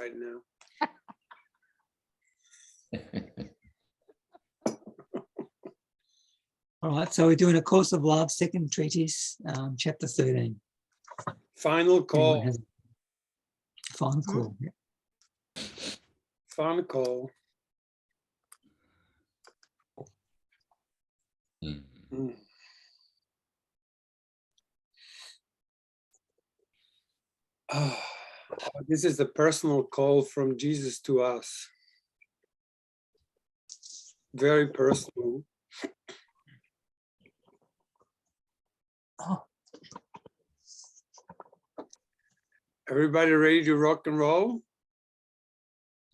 right now. All right, so we're doing A Course of Love, Second Treatise, chapter 13. Final call. Anyone has a final call? Yeah. Final call. Mm. Ah, this is the personal call from Jesus to us. Very personal. Oh, Everybody ready to rock and roll?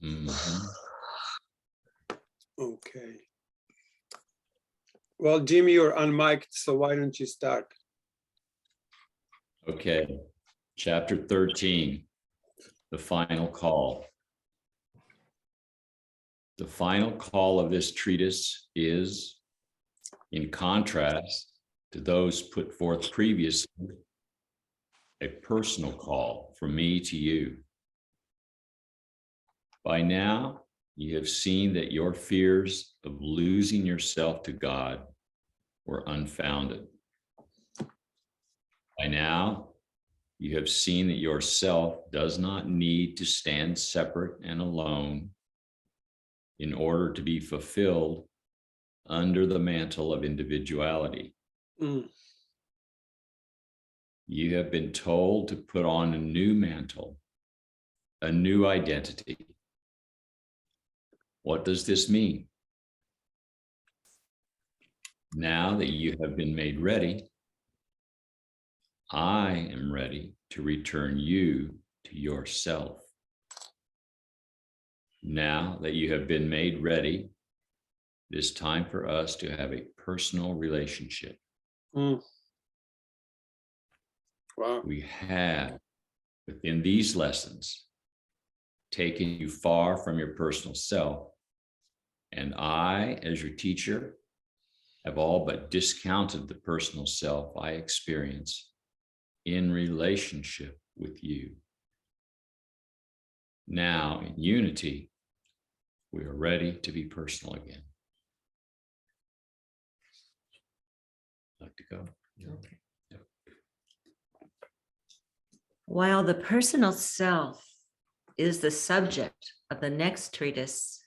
Mhm. Okay. Well, Jimmy, you're unmiked, so why don't you start? Okay, chapter 13, the final call. The final call of this treatise is, in contrast to those put forth previously, a personal call from me to you. By now, you have seen that your fears of losing yourself to God were unfounded. By now, you have seen that yourself does not need to stand separate and alone in order to be fulfilled under the mantle of individuality. Mm. You have been told to put on a new mantle, a new identity. What does this mean? Now that you have been made ready, I am ready to return you to yourself. Now that you have been made ready, it is time for us to have a personal relationship. Mm. Wow. We have, within these lessons, taken you far from your personal self, and I, as your teacher, have all but discounted the personal self I experience in relationship with you. Now, in unity, we are ready to be personal again. Like to go? Okay. Yep. While the personal self is the subject of the next treatise,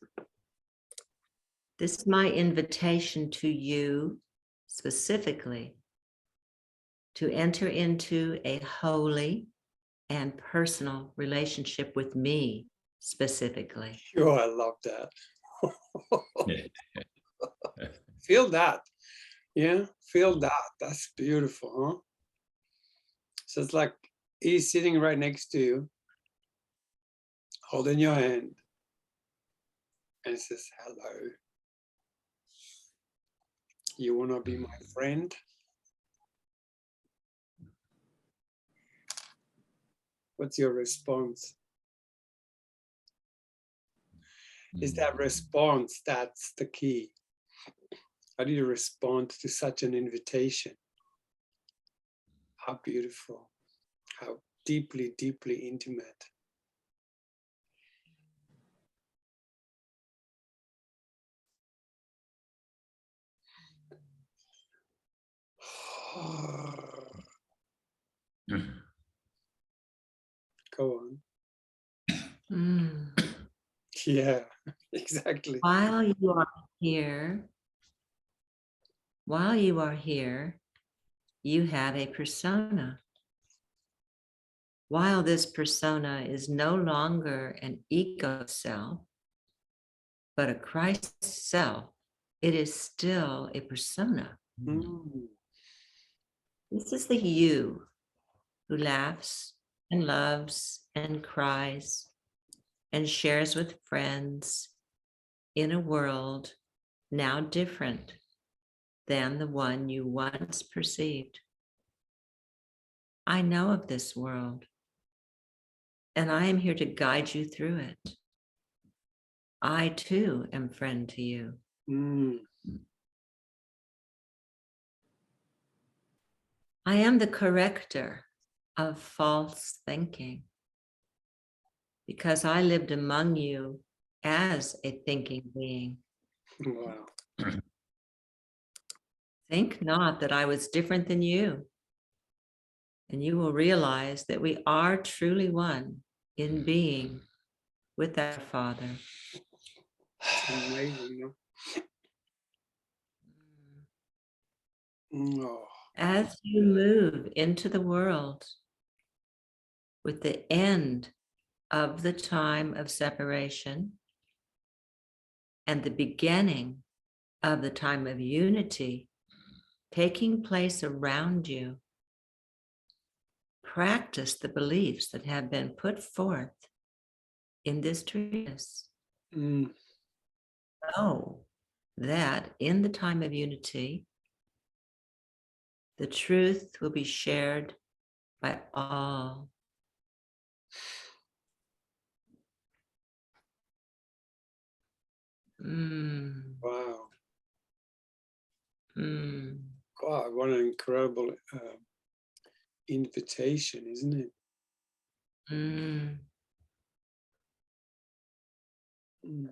this is my invitation to you specifically to enter into a holy and personal relationship with me specifically. Oh, I love that. Feel that. Yeah, feel that. That's beautiful, huh? So it's like he's sitting right next to you, holding your hand, and says, hello. You want to be my friend? What's your response? Is that response that's the key? How do you respond to such an invitation? How beautiful, how deeply, deeply intimate. Go on. Mm. Yeah, exactly. While you are here, you have a persona. While this persona is no longer an ego self, but a Christ self, it is still a persona. Mm. This is the you who laughs and loves and cries and shares with friends in a world now different than the one you once perceived. I know of this world, and I am here to guide you through it. I too am friend to you. Mm. I am the corrector of false thinking. because I lived among you as a thinking being. Wow. Think not that I was different than you. And you will realize that we are truly one in being with our Father. It's amazing. Oh, As you move into the world with the end of the time of separation and the beginning of the time of unity taking place around you, practice the beliefs that have been put forth in this treatise. mm, Know that in the time of unity, the truth will be shared by all. wow. Mm. God, what an incredible invitation, isn't it? Mm. Mm.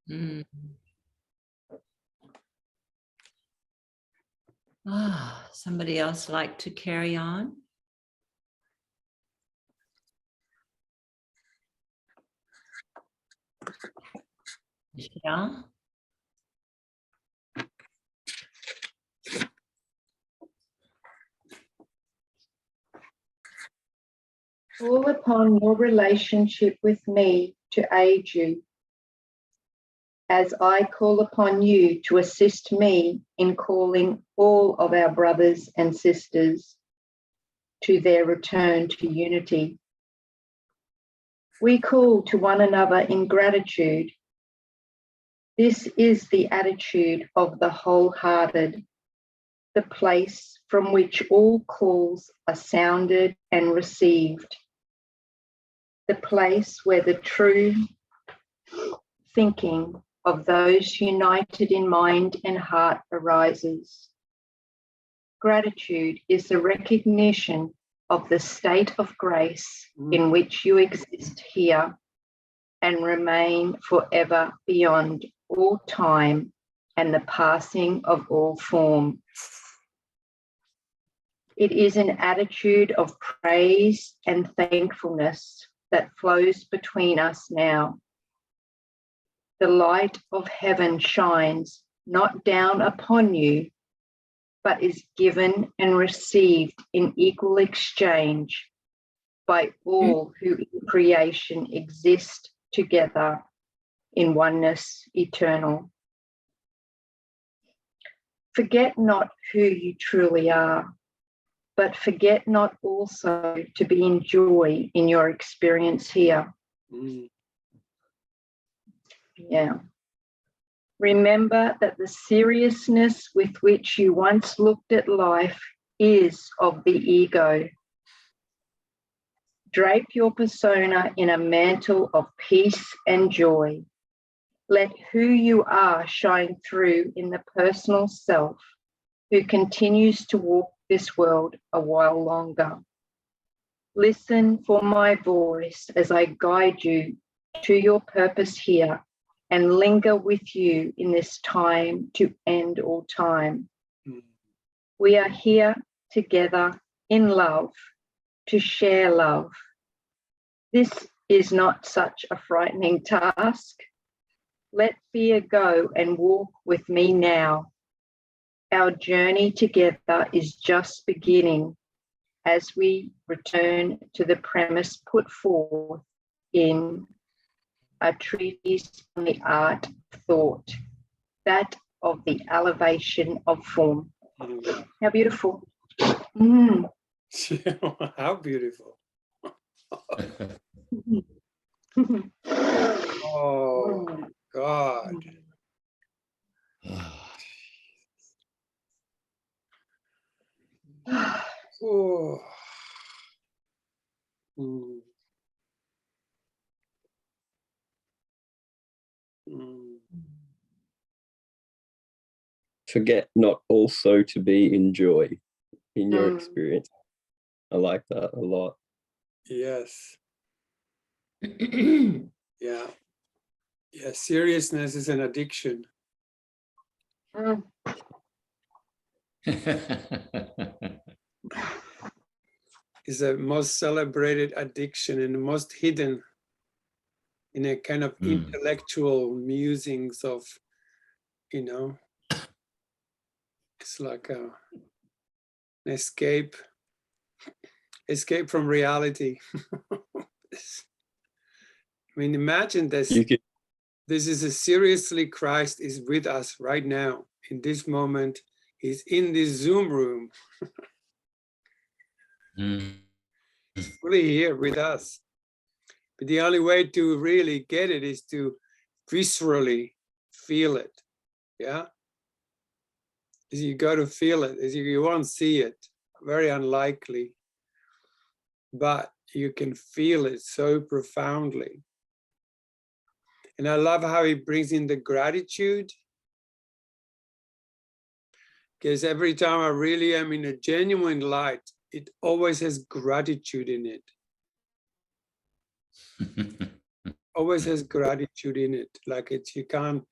Mm. Somebody else like to carry on? Michelle? Call upon your relationship with me to aid you, as I call upon you to assist me in calling all of our brothers and sisters to their return to unity. We call to one another in gratitude. This is the attitude of the wholehearted, the place from which all calls are sounded and received, the place where the true thinking of those united in mind and heart arises. Gratitude is the recognition of the state of grace in which you exist here and remain forever beyond all time and the passing of all form. It is an attitude of praise and thankfulness that flows between us now. The light of heaven shines not down upon you, but is given and received in equal exchange by all who in creation exist together in oneness eternal. Forget not who you truly are, but forget not also to be in joy in your experience here. Mm. Yeah. Remember that the seriousness with which you once looked at life is of the ego. Drape your persona in a mantle of peace and joy. Let who you are shine through in the personal self who continues to walk this world a while longer. Listen for my voice as I guide you to your purpose here and linger with you in this time to end all time. Mm. We are here together in love to share love. This is not such a frightening task. Let fear go and walk with me now. Our journey together is just beginning as we return to the premise put forth in a treatise on the art of thought, that of the elevation of form. Mm. How beautiful. Mm. How beautiful. Oh, God. Oh. Mm. Mm. Forget not also to be in joy in your Mm. experience. I like that a lot. Yes. Yeah. Yeah. Seriousness is an addiction. Mm. Is the most celebrated addiction and the most hidden in a kind of intellectual musings of, you know, it's like an escape from reality. I mean, imagine this. You could, This is a seriously, Christ is with us right now in this moment. He's in this Zoom room, He's fully here with us. But the only way to really get it is to viscerally feel it. Yeah. Is you got to feel it. Is you won't see it. Very unlikely. But you can feel it so profoundly. And I love how he brings in the gratitude. Because every time I really am in a genuine light, it always has gratitude in it. Always has gratitude in it. Like it's you can't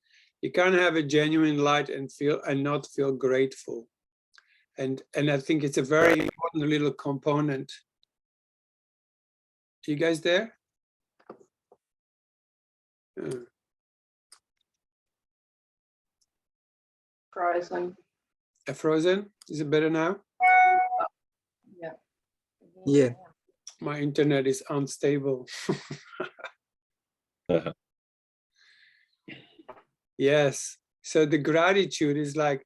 have a genuine light and not feel grateful. And I think it's a very important little component. You guys there? Frozen. Frozen? Is it better now? Yeah. Yeah. My internet is unstable. Yes. So the gratitude is like,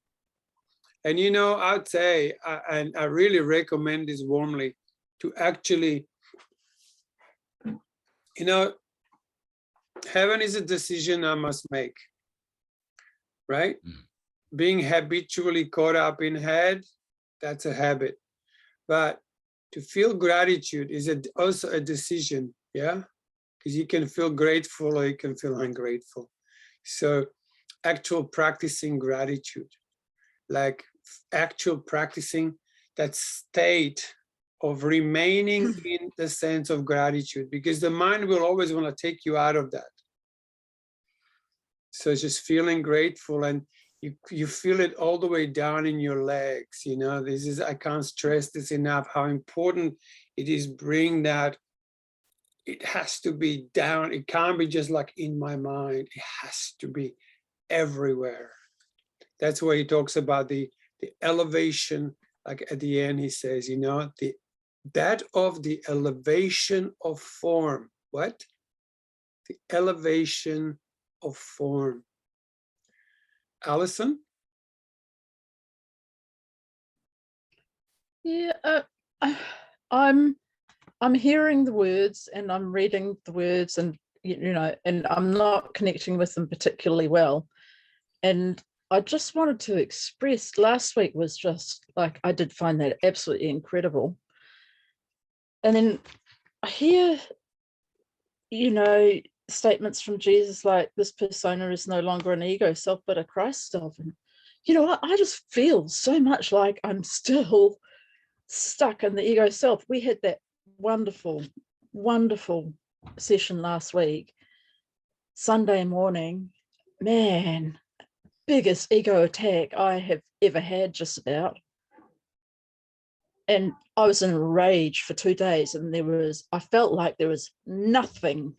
and you know, I'd say, and I really recommend this warmly, to actually, you know, heaven is a decision I must make, right? Being habitually caught up in head, that's a habit. But to feel gratitude is also a decision, yeah? Because you can feel grateful or you can feel ungrateful. So actual practicing gratitude, like actual practicing that state of remaining in the sense of gratitude, because the mind will always want to take you out of that. So just feeling grateful, and you feel it all the way down in your legs. You know, this is, I can't stress this enough, how important it is. Bring that, it has to be down. It can't be just like in my mind. It has to be everywhere. That's why he talks about the elevation. Like at the end, he says, you know, that of the elevation of form. What? The elevation of form. Alison? Yeah, I'm hearing the words and I'm reading the words, and you know, and I'm not connecting with them particularly well. And I just wanted to express, last week was just like, I did find that absolutely incredible. And then I hear, you know, statements from Jesus like, this persona is no longer an ego self, but a Christ self. And, you know, I just feel so much like I'm still stuck in the ego self. We had that wonderful, wonderful session last week, Sunday morning. Man, biggest ego attack I have ever had, just about. And I was in a rage for 2 days, and I felt like there was nothing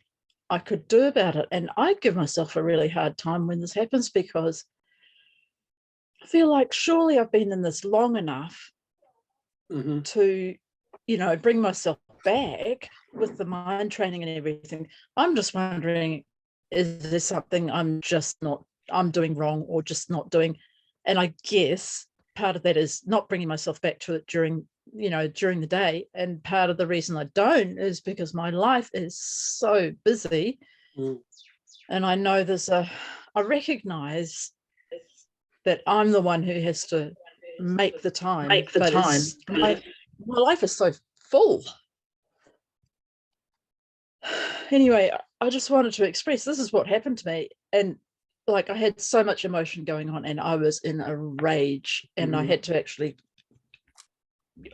I could do about it. And I give myself a really hard time when this happens, because I feel like surely I've been in this long enough to, you know, bring myself back with the mind training and everything. I'm just wondering, is there something I'm doing wrong or just not doing? And I guess part of that is not bringing myself back to it during the day. And part of the reason I don't is because my life is so busy. And I know I recognize that I'm the one who has to make the time. My life is so full. Anyway, I just wanted to express, this is what happened to me. And like, I had so much emotion going on and I was in a rage, and I had to actually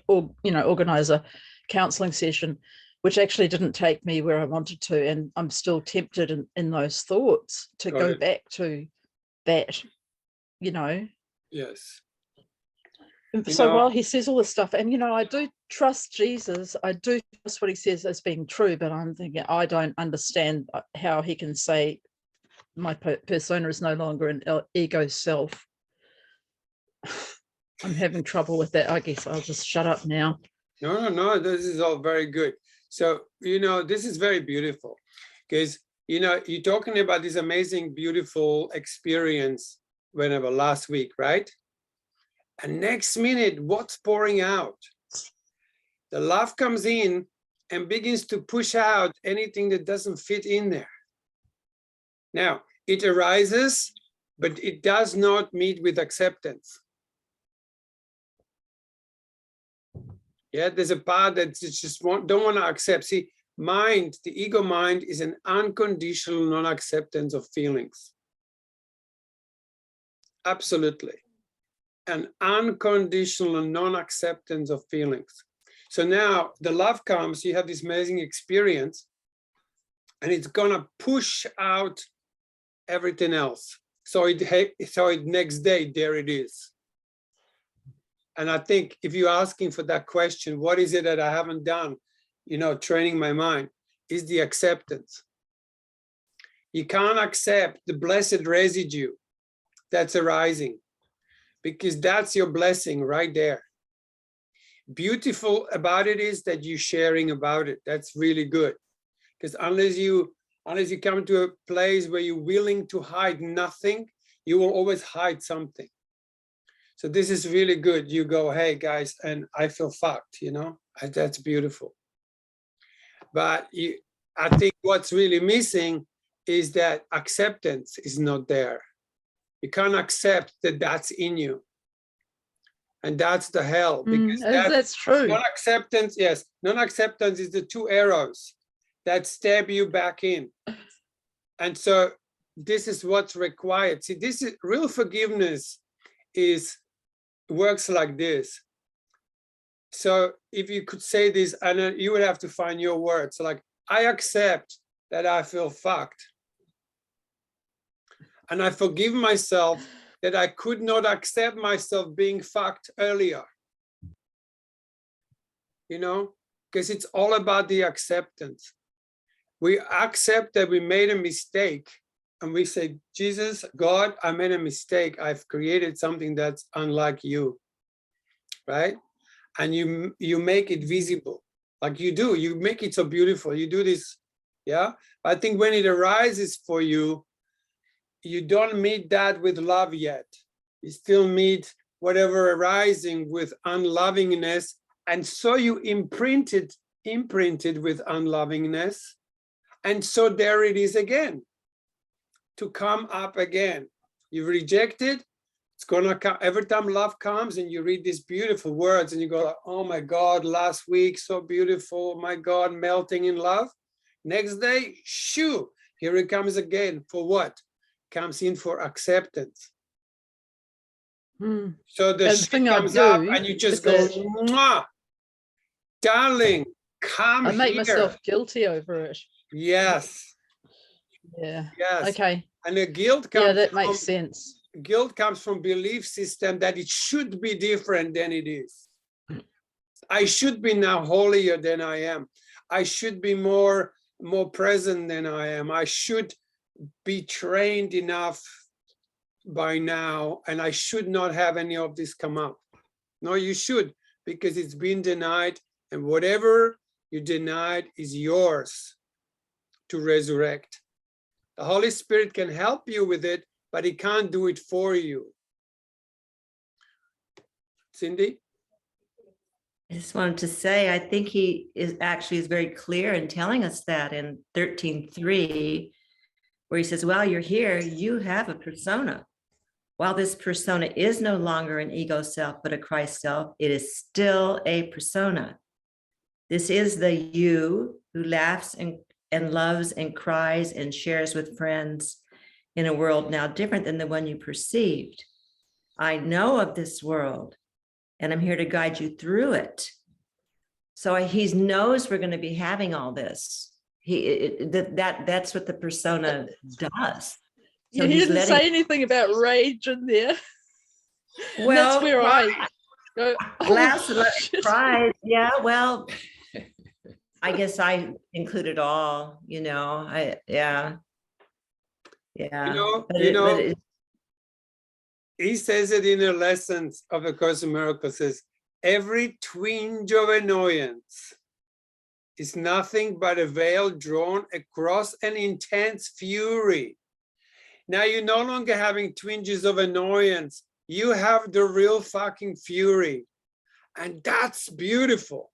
or organize a counseling session, which actually didn't take me where I wanted to, and I'm still tempted in those thoughts to Got go it. back to that. Yes. So know- while he says all this stuff, and I do trust Jesus, I do trust what he says as being true, but I'm thinking I don't understand how he can say my persona is no longer an ego self. I'm having trouble with that. I guess I'll just shut up now. No, this is all very good. So, this is very beautiful because, you're talking about this amazing, beautiful experience whenever last week, right? And next minute, what's pouring out? The love comes in and begins to push out anything that doesn't fit in there. Now, it arises, but it does not meet with acceptance. Yeah, there's a part that just don't want to accept. See, mind, the ego mind is an unconditional non-acceptance of feelings. Absolutely. An unconditional non-acceptance of feelings. So now the love comes, you have this amazing experience, and it's gonna push out everything else. So it next day, there it is. And I think if you're asking for that question, what is it that I haven't done, training my mind, is the acceptance. You can't accept the blessed residue that's arising, because that's your blessing right there. Beautiful about it is that you're sharing about it. That's really good. Because unless you come to a place where you're willing to hide nothing, you will always hide something. So this is really good. You go, hey guys, and I feel fucked, that's beautiful. But I think what's really missing is that acceptance is not there. You can't accept that that's in you. And that's the hell, because that's true. Non-acceptance, yes, non-acceptance is the two arrows that stab you back in. And so this is what's required. See, this is real forgiveness works like this. So if you could say this, and you would have to find your words, like, I accept that I feel fucked. And I forgive myself that I could not accept myself being fucked earlier. Because it's all about the acceptance. We accept that we made a mistake, and we say, Jesus, God, I made a mistake. I've created something that's unlike you, right? And you make it visible, like you do. You make it so beautiful. You do this, yeah? I think when it arises for you, you don't meet that with love yet. You still meet whatever arising with unlovingness. And so you imprinted with unlovingness. And so there it is again, to come up again. You reject it, it's gonna come. Every time love comes and you read these beautiful words and you go, oh my God, last week, so beautiful, my God, melting in love. Next day, shoo, here it comes again. For what? Comes in for acceptance. So the shit comes up and you just go, mwah, darling, come I make here. myself guilty over it. Yes. Yeah. Yes. Okay. And the guilt comes. Yeah, that makes sense. Guilt comes from belief system that it should be different than it is. I should be now holier than I am. I should be more present than I am. I should be trained enough by now, and I should not have any of this come up. No, you should, because it's been denied, and whatever you denied is yours to resurrect. The Holy Spirit can help you with it, but he can't do it for you. Cindy? I just wanted to say, I think he is very clear in telling us that in 13:3, where he says, while you're here, you have a persona. While this persona is no longer an ego self, but a Christ self, it is still a persona. This is the you who laughs and loves and cries and shares with friends in a world now different than the one you perceived. I know of this world, and I'm here to guide you through it. So he knows we're going to be having all this. That's what the persona does. He So he's didn't letting, say anything about rage in there. And well, that's where I go, last oh, shit. pride. Yeah, well, I guess I include it all, you know. Yeah. But he says it in the lessons of the Course in Miracles, says, every twinge of annoyance is nothing but a veil drawn across an intense fury. Now you're no longer having twinges of annoyance. You have the real fucking fury. And that's beautiful.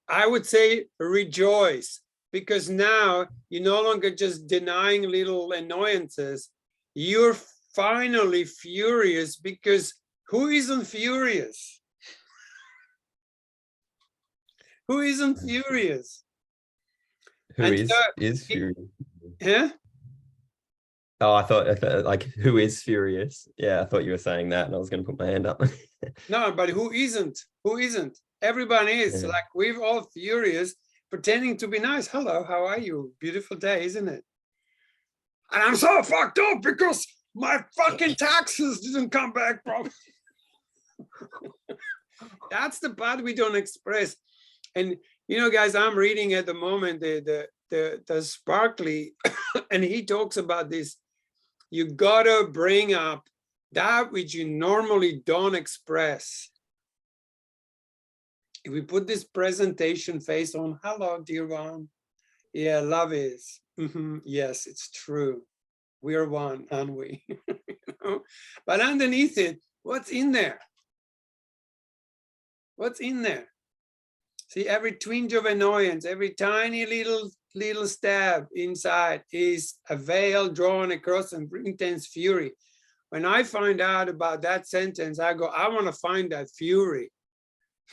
I would say rejoice, because now you're no longer just denying little annoyances. You're finally furious, because who isn't furious? Who isn't furious? Who And is so furious? Huh? Oh, I thought like, who is furious? Yeah, I thought you were saying that, and I was going to put my hand up. No, but who isn't? Who isn't? Everyone is. Yeah. Like, we're all furious, pretending to be nice. Hello, how are you? Beautiful day, isn't it? And I'm so fucked up because my fucking taxes didn't come back properly. That's the part we don't express. And you know, guys, I'm reading at the moment the Sparkly, and he talks about this. You gotta bring up that which you normally don't express. If we put this presentation face on, hello, dear one. Yeah, love is. Yes, it's true. We're one, aren't we? You know? But underneath it, what's in there? What's in there? See, every twinge of annoyance, every tiny little stab inside is a veil drawn across an intense fury. When I find out about that sentence, I go, I want to find that fury.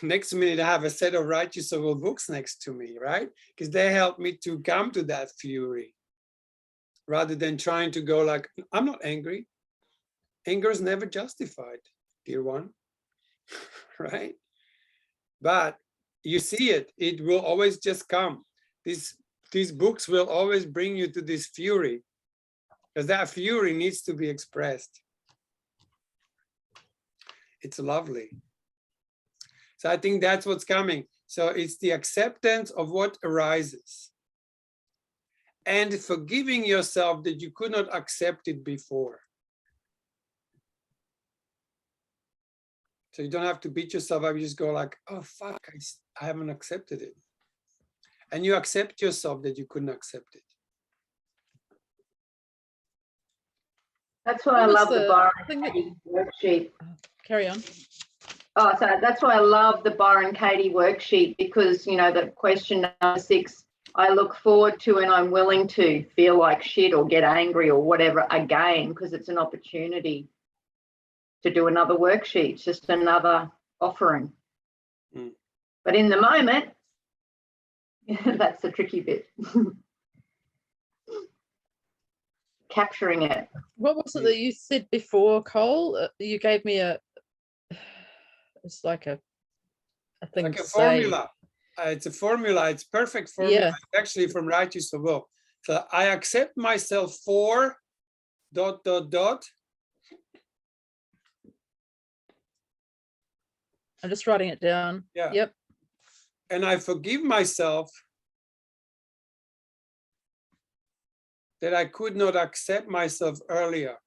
Next minute, I have a set of Righteous Soul books next to me, right? Because they help me to come to that fury, rather than trying to go like, I'm not angry. Anger is never justified, dear one, right? But you see it, it will always just come. These books will always bring you to this fury, because that fury needs to be expressed. It's lovely. So I think that's what's coming. So it's the acceptance of what arises and forgiving yourself that you could not accept it before. So you don't have to beat yourself up. You just go like, oh, fuck, I haven't accepted it. And you accept yourself that you couldn't accept it. That's why I love the Byron Katie worksheet. Carry on. Oh, so that's why I love the Byron Katie worksheet, because, you know, the question number 6, I look forward to and I'm willing to feel like shit or get angry or whatever again, because it's an opportunity to do another worksheet. It's just another offering. But in the moment, that's the tricky bit. Capturing it. What was it that you said before, Cole? You gave me it's like a thing Like to a say. formula. It's a formula. It's perfect formula. Yeah. It's actually from Righteous Soul. So I accept myself for ... I'm just writing it down. Yeah. Yep. And I forgive myself that I could not accept myself earlier.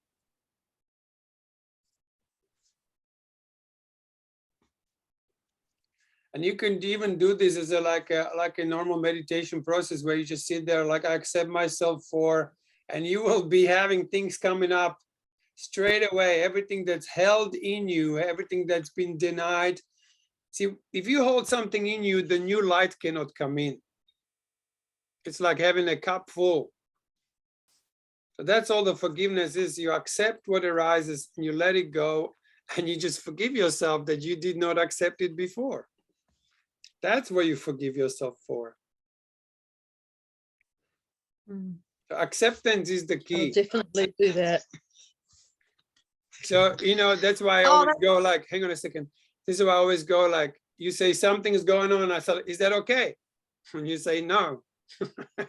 And you can even do this as like a normal meditation process, where you just sit there like, I accept myself for, and you will be having things coming up straight away, everything that's held in you, everything that's been denied. See, if you hold something in you, the new light cannot come in. It's like having a cup full. So that's all the forgiveness is. You accept what arises and you let it go, and you just forgive yourself that you did not accept it before. That's what you forgive yourself for. So acceptance is the I'll key. definitely do that. So, you know, that's why I always go like, hang on a second. This is why I always go like, you say something is going on, I thought, is that okay? And you say no.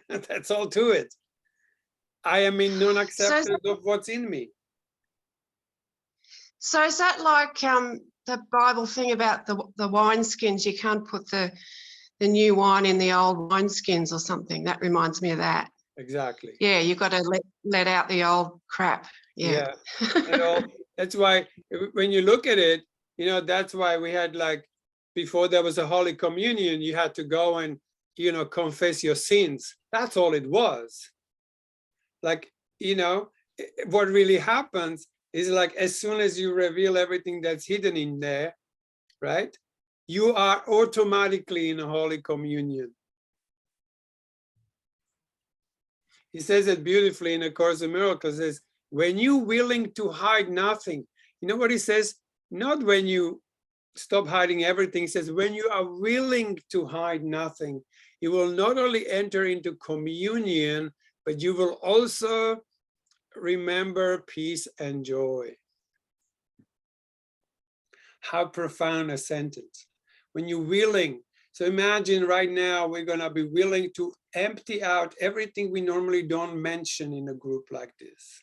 That's all to it. I am in non-acceptance of what's in me. So is that like the Bible thing about the wineskins? You can't put the new wine in the old wineskins or something. That reminds me of that. Exactly. Yeah, you've got to let out the old crap. Yeah. That's why when you look at it, you know, that's why we had like, before there was a Holy Communion, you had to go and, you know, confess your sins. That's all it was. Like, you know, what really happens is like, as soon as you reveal everything that's hidden in there, right? You are automatically in a Holy Communion. He says it beautifully in A Course in Miracles. He says, when you're willing to hide nothing, you know what he says? Not when you stop hiding everything. He says, when you are willing to hide nothing, you will not only enter into communion, but you will also remember peace and joy. How profound a sentence. When you're willing. So imagine right now, we're going to be willing to empty out everything we normally don't mention in a group like this.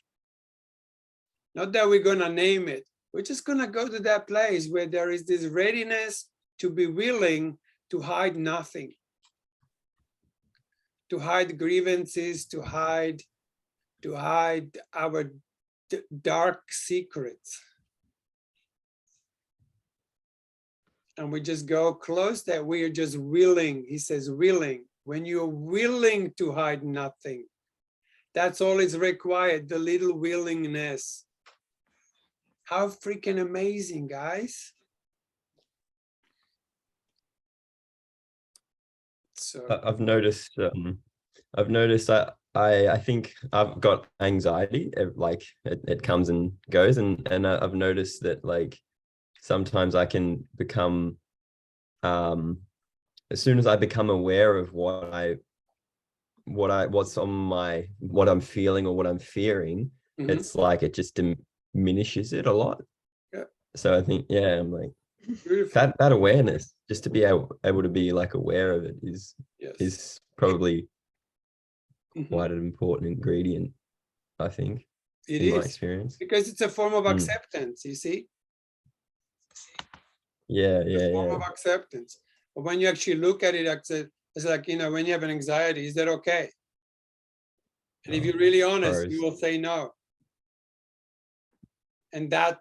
Not that we're going to name it. We're just going to go to that place where there is this readiness to be willing to hide nothing. To hide grievances, to hide our dark secrets. And we just go close that we are just willing. He says willing. When you're willing to hide nothing, that's all is required, the little willingness. How freaking amazing, guys. So I've noticed I think I've got anxiety, like it comes and goes, and I've noticed that like sometimes I can become as soon as I become aware of what I'm feeling or what I'm fearing, it's like it just diminishes it a lot. Yeah. So I think, yeah, I'm like, beautiful. that awareness, just to be able to be like aware of it is probably quite an important ingredient, I think, in my experience. Because it's a form of acceptance, you see? Yeah. A form of acceptance. But when you actually look at it, it's like, you know, when you have an anxiety, is that okay? And if you're really honest, you will say no. And that's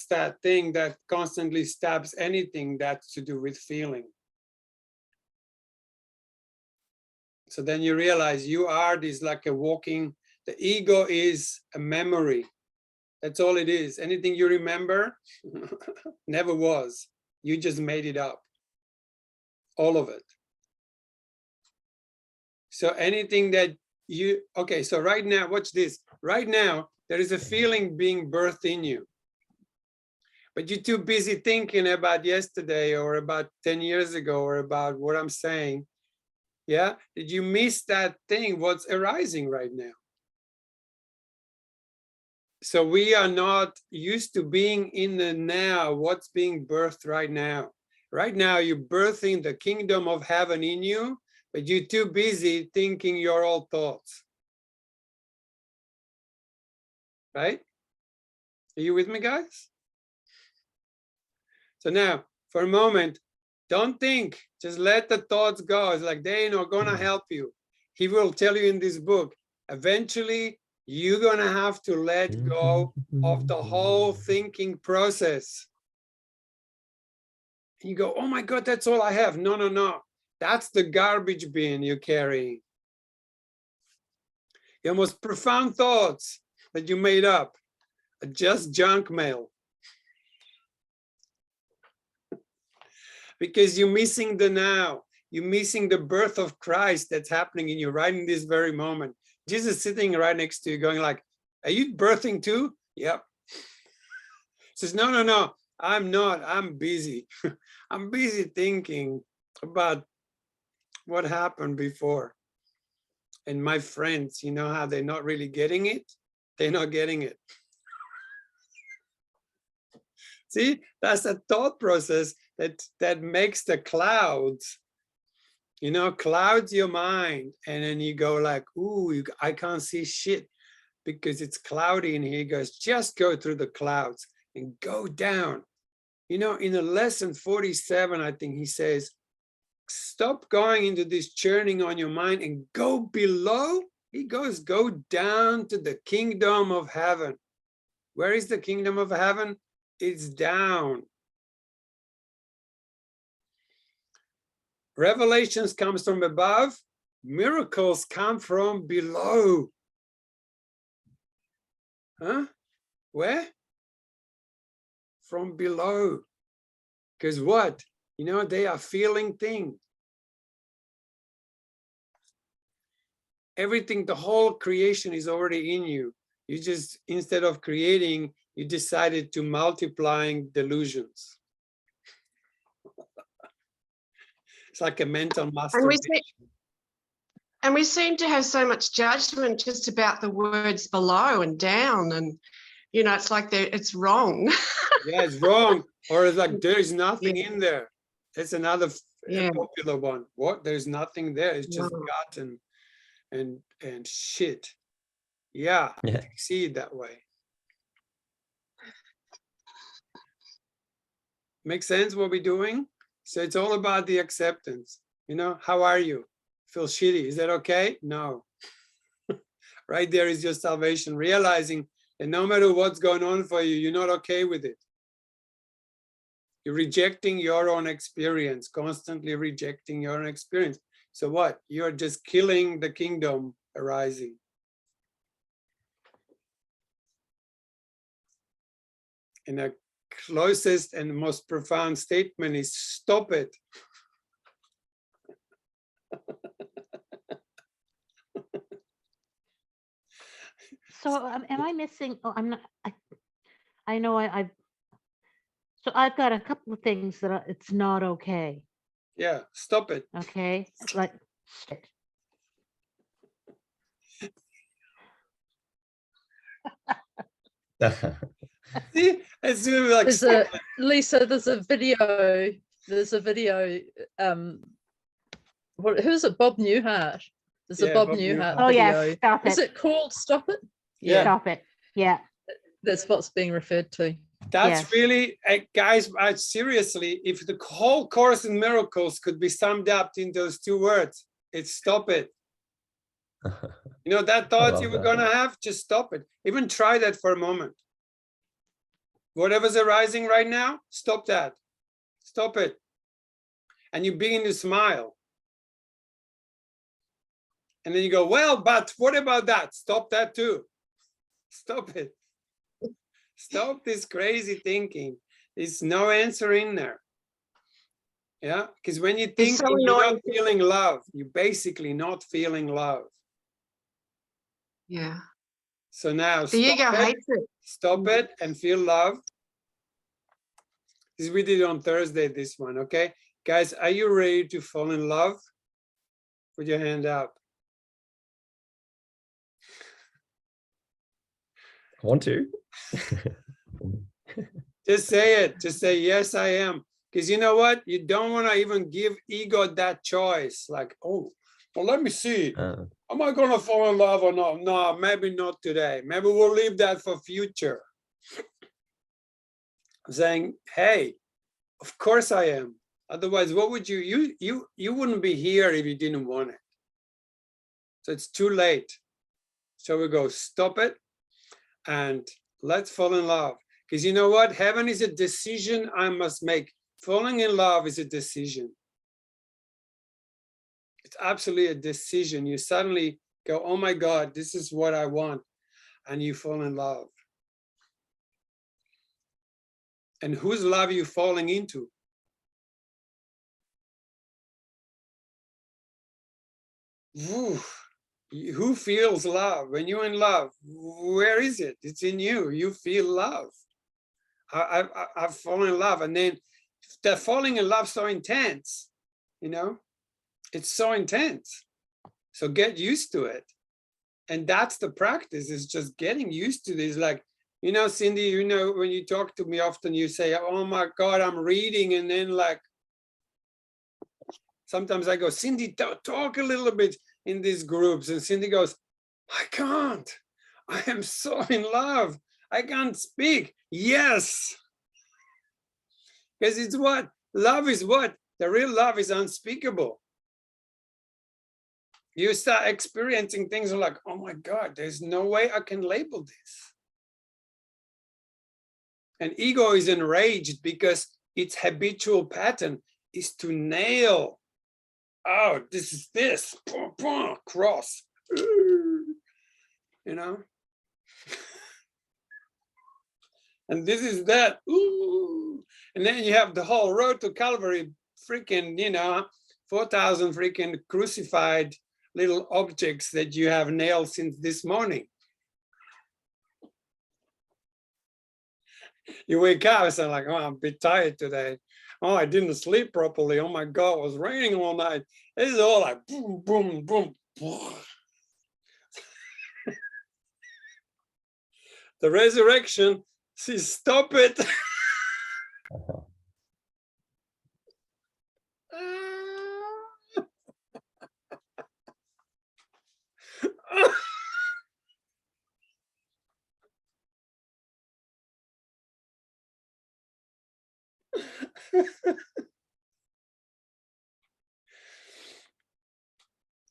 that thing that constantly stabs anything that's to do with feeling. So then you realize you are this like a walking, the ego is a memory. That's all it is. Anything you remember never was. You just made it up. All of it. So anything that you, okay, so right now, watch this. Right now, there is a feeling being birthed in you. But you're too busy thinking about yesterday or about 10 years ago or about what I'm saying. Yeah, did you miss that thing, what's arising right now? So we are not used to being in the now, what's being birthed right now. Right now, you're birthing the kingdom of heaven in you, but you're too busy thinking your old thoughts. Right? Are you with me, guys? So now, for a moment, don't think, just let the thoughts go. It's like they're not gonna help you. He will tell you in this book, eventually you're gonna have to let go of the whole thinking process. And you go, oh my God, that's all I have. No, no, no. That's the garbage bin you're carrying. Your most profound thoughts that you made up are just junk mail. Because you're missing the now. You're missing the birth of Christ that's happening in you right in this very moment. Jesus sitting right next to you going like, are you birthing too? Yep. Says, no, no, no, I'm not. I'm busy. I'm busy thinking about what happened before. And my friends, you know how they're not really getting it? They're not getting it. See, that's a thought process that makes the clouds, you know, clouds your mind. And then you go like, ooh, I can't see shit because it's cloudy in here. He goes, just go through the clouds and go down. You know, in the lesson 47, I think he says, stop going into this churning on your mind and go below. He goes, go down to the kingdom of heaven. Where is the kingdom of heaven? It's down. Revelations comes from above. Miracles come from below. Huh? Where? From below. Because what? You know, they are feeling things. Everything, the whole creation is already in you. You just, instead of creating, you decided to multiplying delusions. It's like a mental masturbation. And we seem to have so much judgment just about the words below and down, and you know, it's like it's wrong. Yeah, it's wrong. Or it's like there's nothing in there. It's another popular one. What? There's nothing there. It's just gut and shit. Yeah, Yeah. see it that way. Makes sense what we're doing? So it's all about the acceptance. You know, how are you? Feel shitty. Is that okay? No. Right there is your salvation, realizing that no matter what's going on for you, you're not okay with it. You're rejecting your own experience, constantly rejecting your own experience. So what? You're just killing the kingdom arising. And the closest and most profound statement is stop it. So am I missing? Oh, I'm not. I know I've. So I've got a couple of things that it's not okay. Yeah, stop it. Okay, like shit. See, it's really like Lisa, there's a video. Who's it? Bob Newhart. There's a Bob Newhart Oh video. yeah, stop it. Is it called Stop It? Yeah. Stop it. Yeah. That's what's being referred to. That's really, guys, seriously, if the whole Course in Miracles could be summed up in those two words, it's stop it. You know, that thought you were going to have, just stop it. Even try that for a moment. Whatever's arising right now, stop that. Stop it. And you begin to smile. And then you go, well, but what about that? Stop that too. Stop it. Stop this crazy thinking. There's no answer in there. Yeah, because when you think so you're not annoying. feeling love, you're basically not feeling love. Yeah. So now The ego hates it. stop it and feel love. This we did on Thursday, this one, okay? Guys, are you ready to fall in love? Put your hand up. I want to. Just say it. Just say, yes, I am. Because you know what? You don't want to even give ego that choice. Like, oh, well, let me see. Am I going to fall in love or not? No, maybe not today. Maybe we'll leave that for future. Saying, hey, of course I am. Otherwise, what would you wouldn't be here if you didn't want it. So it's too late. So we go, stop it and let's fall in love. Because you know what? Heaven is a decision I must make. Falling in love is a decision. It's absolutely a decision. You suddenly go, oh my God, this is what I want. And you fall in love. And whose love are you falling into? Woo. Who feels love? When you're in love, where is it? It's in you. You feel love. I've fallen in love. And then the falling in love so intense, you know, it's so intense. So get used to it. And that's the practice, is just getting used to this. Like, You know, Cindy, you know, when you talk to me often, you say, oh my God, I'm reading. And then like, sometimes I go, Cindy, talk a little bit in these groups. And Cindy goes, I can't. I am so in love. I can't speak. Yes. Because it's what? Love is what? The real love is unspeakable. You start experiencing things like, oh my God, there's no way I can label this. And ego is enraged because its habitual pattern is to nail. Oh, this is this, cross, you know? And this is that, ooh. And then you have the whole road to Calvary, freaking, you know, 4,000 freaking crucified little objects that you have nailed since this morning. You wake up and say like, oh, I'm a bit tired today. Oh, I didn't sleep properly. Oh my God, it was raining all night. This is all like boom, boom, boom. The resurrection, see, stop it.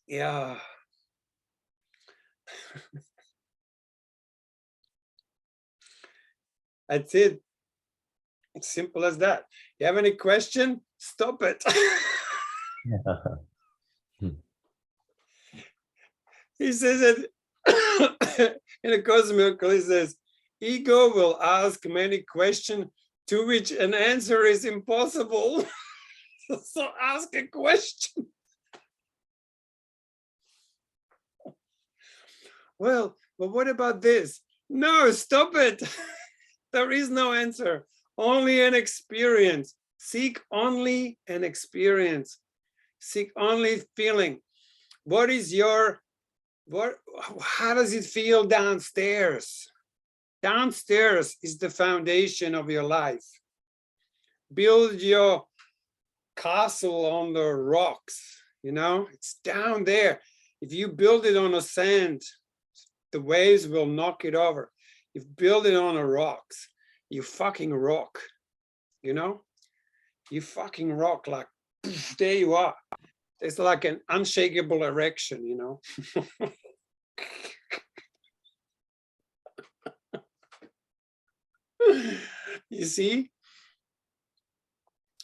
Yeah. That's it. It's simple as that. You have any question? Stop it. He says it in a cosmical, he says, ego will ask many questions to which an answer is impossible. So ask a question. Well, but what about this? No, stop it. There is no answer, only an experience. Seek only an experience. Seek only feeling. What is your, how does it feel downstairs? Downstairs is the foundation of your life. Build your castle on the rocks, you know, it's down there. If you build it on a sand, the waves will knock it over. If you build it on the rocks, you fucking rock, you know? You fucking rock, like, poof, there you are. It's like an unshakable erection, you know? You see?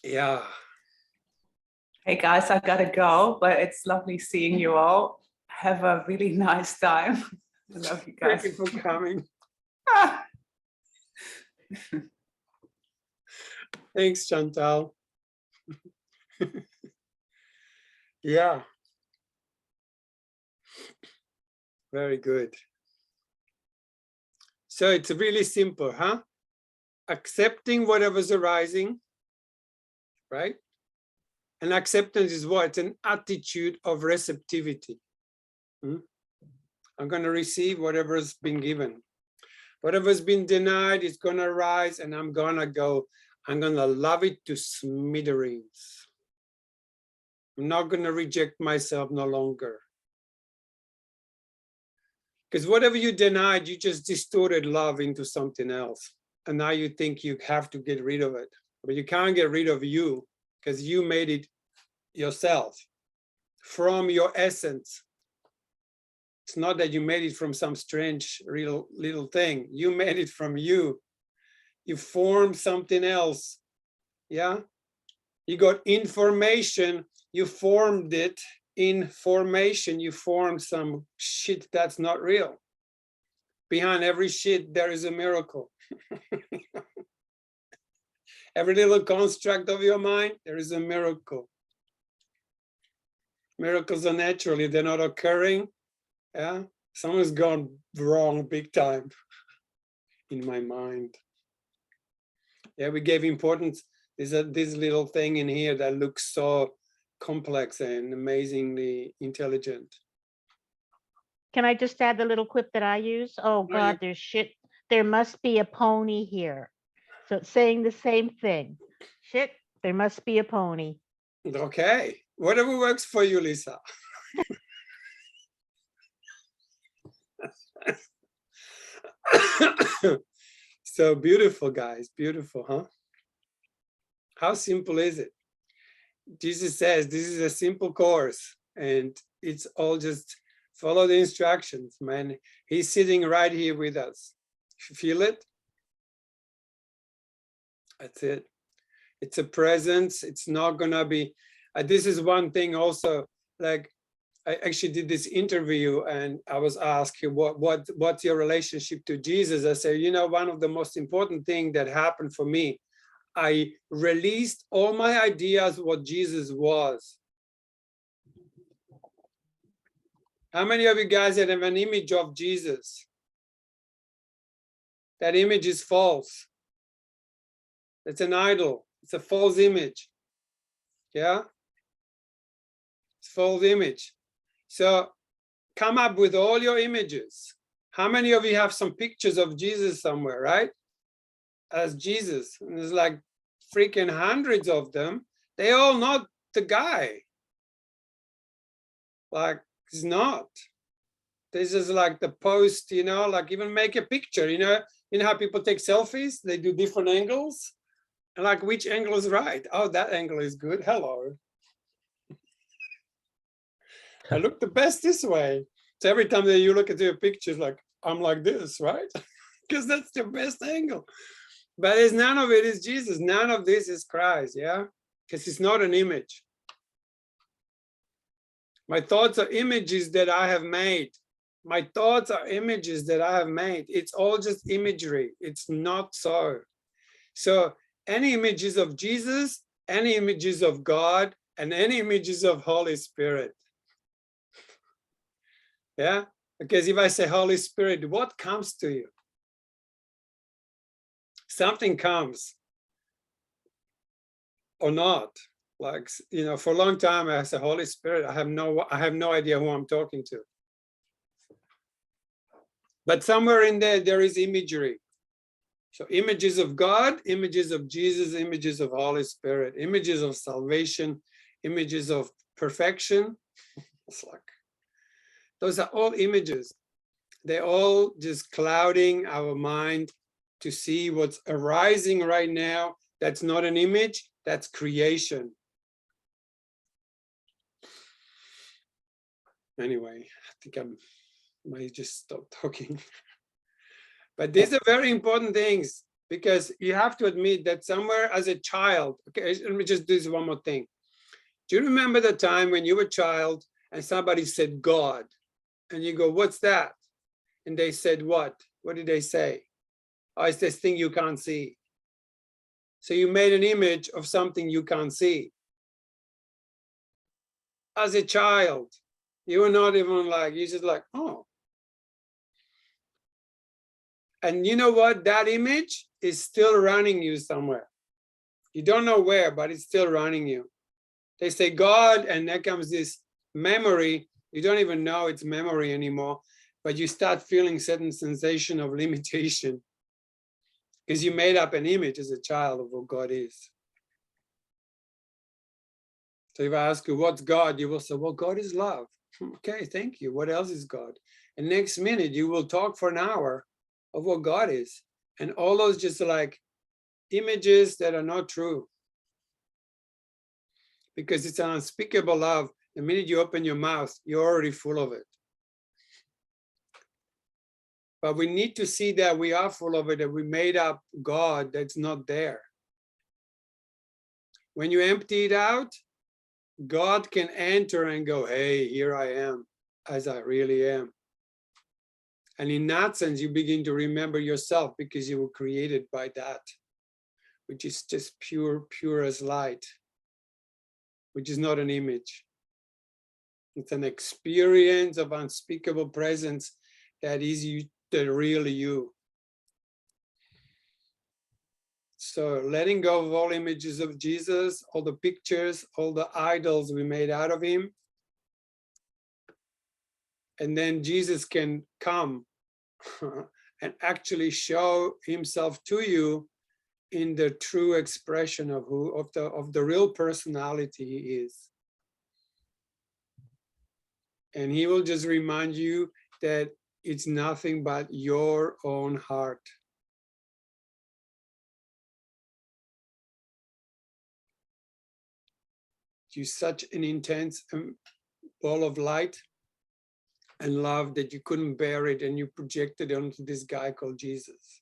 Yeah. Hey guys, I gotta go, but it's lovely seeing you all. Have a really nice time. I love you guys. Thank you for coming. Thanks, Chantal. Yeah. Very good. So it's really simple, huh? Accepting whatever's arising, right? And acceptance is what? It's an attitude of receptivity. I'm going to receive whatever's been given. Whatever's been denied is going to arise, and I'm going to go. I'm going to love it to smithereens. I'm not going to reject myself no longer. Because whatever you denied, you just distorted love into something else. And now you think you have to get rid of it. But you can't get rid of you because you made it yourself from your essence. It's not that you made it from some strange real little thing. You made it from you. You formed something else. Yeah. You got information. You formed it. In formation, you formed some shit that's not real. Behind every shit, there is a miracle. Every little construct of your mind, there is a miracle. Miracles are naturally, they're not occurring. Yeah, something's gone wrong big time in my mind. Yeah, we gave importance. There's this little thing in here that looks so complex and amazingly intelligent. Can I just add the little quip that I use? Oh God, there's shit. there must be a pony here. So it's saying the same thing. Shit, there must be a pony. Okay, whatever works for you, Lisa. So beautiful, guys, beautiful, huh? How simple is it? Jesus says this is a simple course, and it's all just follow the instructions, man. He's sitting right here with us. Feel it? That's it. It's a presence. It's not gonna be. This is one thing also. Like, I actually did this interview, and I was asked, what's your relationship to Jesus? I said, you know, one of the most important things that happened for me, I released all my ideas what Jesus was. How many of you guys have an image of Jesus? That image is false. It's an idol. It's a false image. Yeah? It's false image. So come up with all your images. How many of you have some pictures of Jesus somewhere, right? As Jesus. And there's like freaking hundreds of them. They all not the guy. Like, he's not. This is like the post, you know, like even make a picture, you know how people take selfies? They do different angles. And like, which angle is right? Oh, that angle is good. Hello. I look the best this way. So every time that you look at your pictures, like, I'm like this, right? Because that's the best angle. But it's none of it is Jesus. None of this is Christ, yeah? Because it's not an image. My thoughts are images that I have made. My thoughts are images that I have made. It's all just imagery. It's not so. So any images of Jesus, any images of God, and any images of Holy Spirit. Yeah, because if I say Holy Spirit, what comes to you? Something comes or not. Like, you know, for a long time I said Holy Spirit, I have no idea who I'm talking to. But somewhere in there is imagery. So images of God, images of Jesus, images of Holy Spirit, images of salvation, images of perfection. It's like, those are all images. They're all just clouding our mind to see what's arising right now. That's not an image, that's creation. Anyway, I think I might just stop talking. But these are very important things, because you have to admit that somewhere as a child, okay, let me just do this one more thing. Do you remember the time when you were a child and somebody said God? And you go, what's that? And they said, what? What did they say? Oh, it's this thing you can't see. So you made an image of something you can't see. As a child, you were not even like, you're just like, oh. And you know what? That image is still running you somewhere. You don't know where, but it's still running you. They say God, and there comes this memory. You don't even know it's memory anymore, but you start feeling certain sensation of limitation because you made up an image as a child of what God is. So if I ask you, what's God? You will say, well, God is love. Okay, thank you. What else is God? And next minute, you will talk for an hour of what God is. And all those just like images that are not true. Because it's an unspeakable love. The minute you open your mouth, you're already full of it. But we need to see that we are full of it, that we made up God that's not there. When you empty it out, God can enter and go, hey, here I am, as I really am. And in that sense, you begin to remember yourself because you were created by that, which is just pure as light, which is not an image. It's an experience of unspeakable presence that is you, the real you. So letting go of all images of Jesus, all the pictures, all the idols we made out of him. And then Jesus can come and actually show himself to you in the true expression of the real personality he is. And he will just remind you that it's nothing but your own heart. You're such an intense ball of light and love that you couldn't bear it, and you projected it onto this guy called Jesus.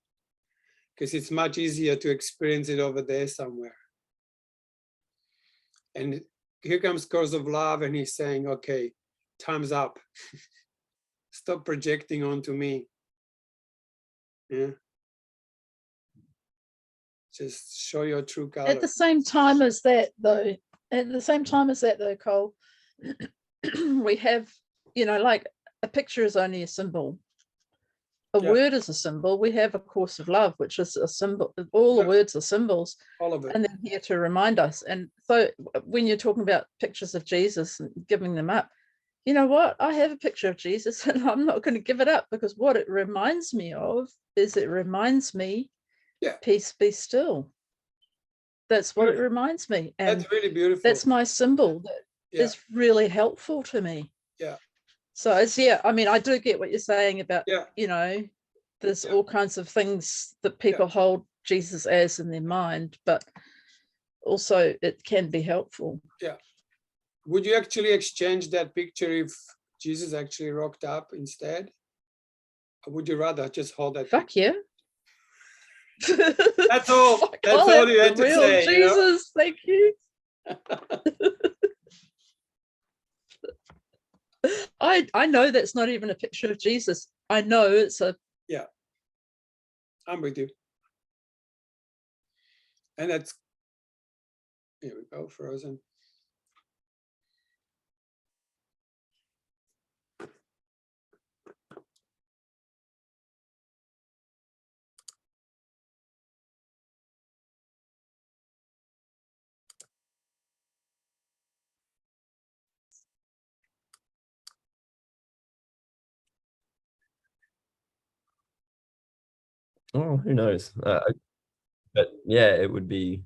Because it's much easier to experience it over there somewhere. And here comes Course of Love, and he's saying, okay, time's up. Stop projecting onto me. Yeah. Just show your true color. At the same time as that, though, Cole, we have, like a picture is only a symbol. A word is a symbol. We have a Course of Love, which is a symbol. All the words are symbols. All of it. And they're here to remind us. And so when you're talking about pictures of Jesus and giving them up, you know what? I have a picture of Jesus and I'm not going to give it up, because what it reminds me of is peace be still. That's what it reminds me. And that's really beautiful. That's my symbol that is really helpful to me. Yeah. So it's, I mean, I do get what you're saying about, there's all kinds of things that people hold Jesus as in their mind, but also it can be helpful. Yeah. Would you actually exchange that picture if Jesus actually rocked up instead? Or would you rather just hold that? Fuck picture? Yeah. That's all. That's all you had to real say. Jesus, thank you. I know that's not even a picture of Jesus. I know it's a. Yeah, I'm with you. And that's, here we go, frozen. Oh, who knows? But yeah, it'd be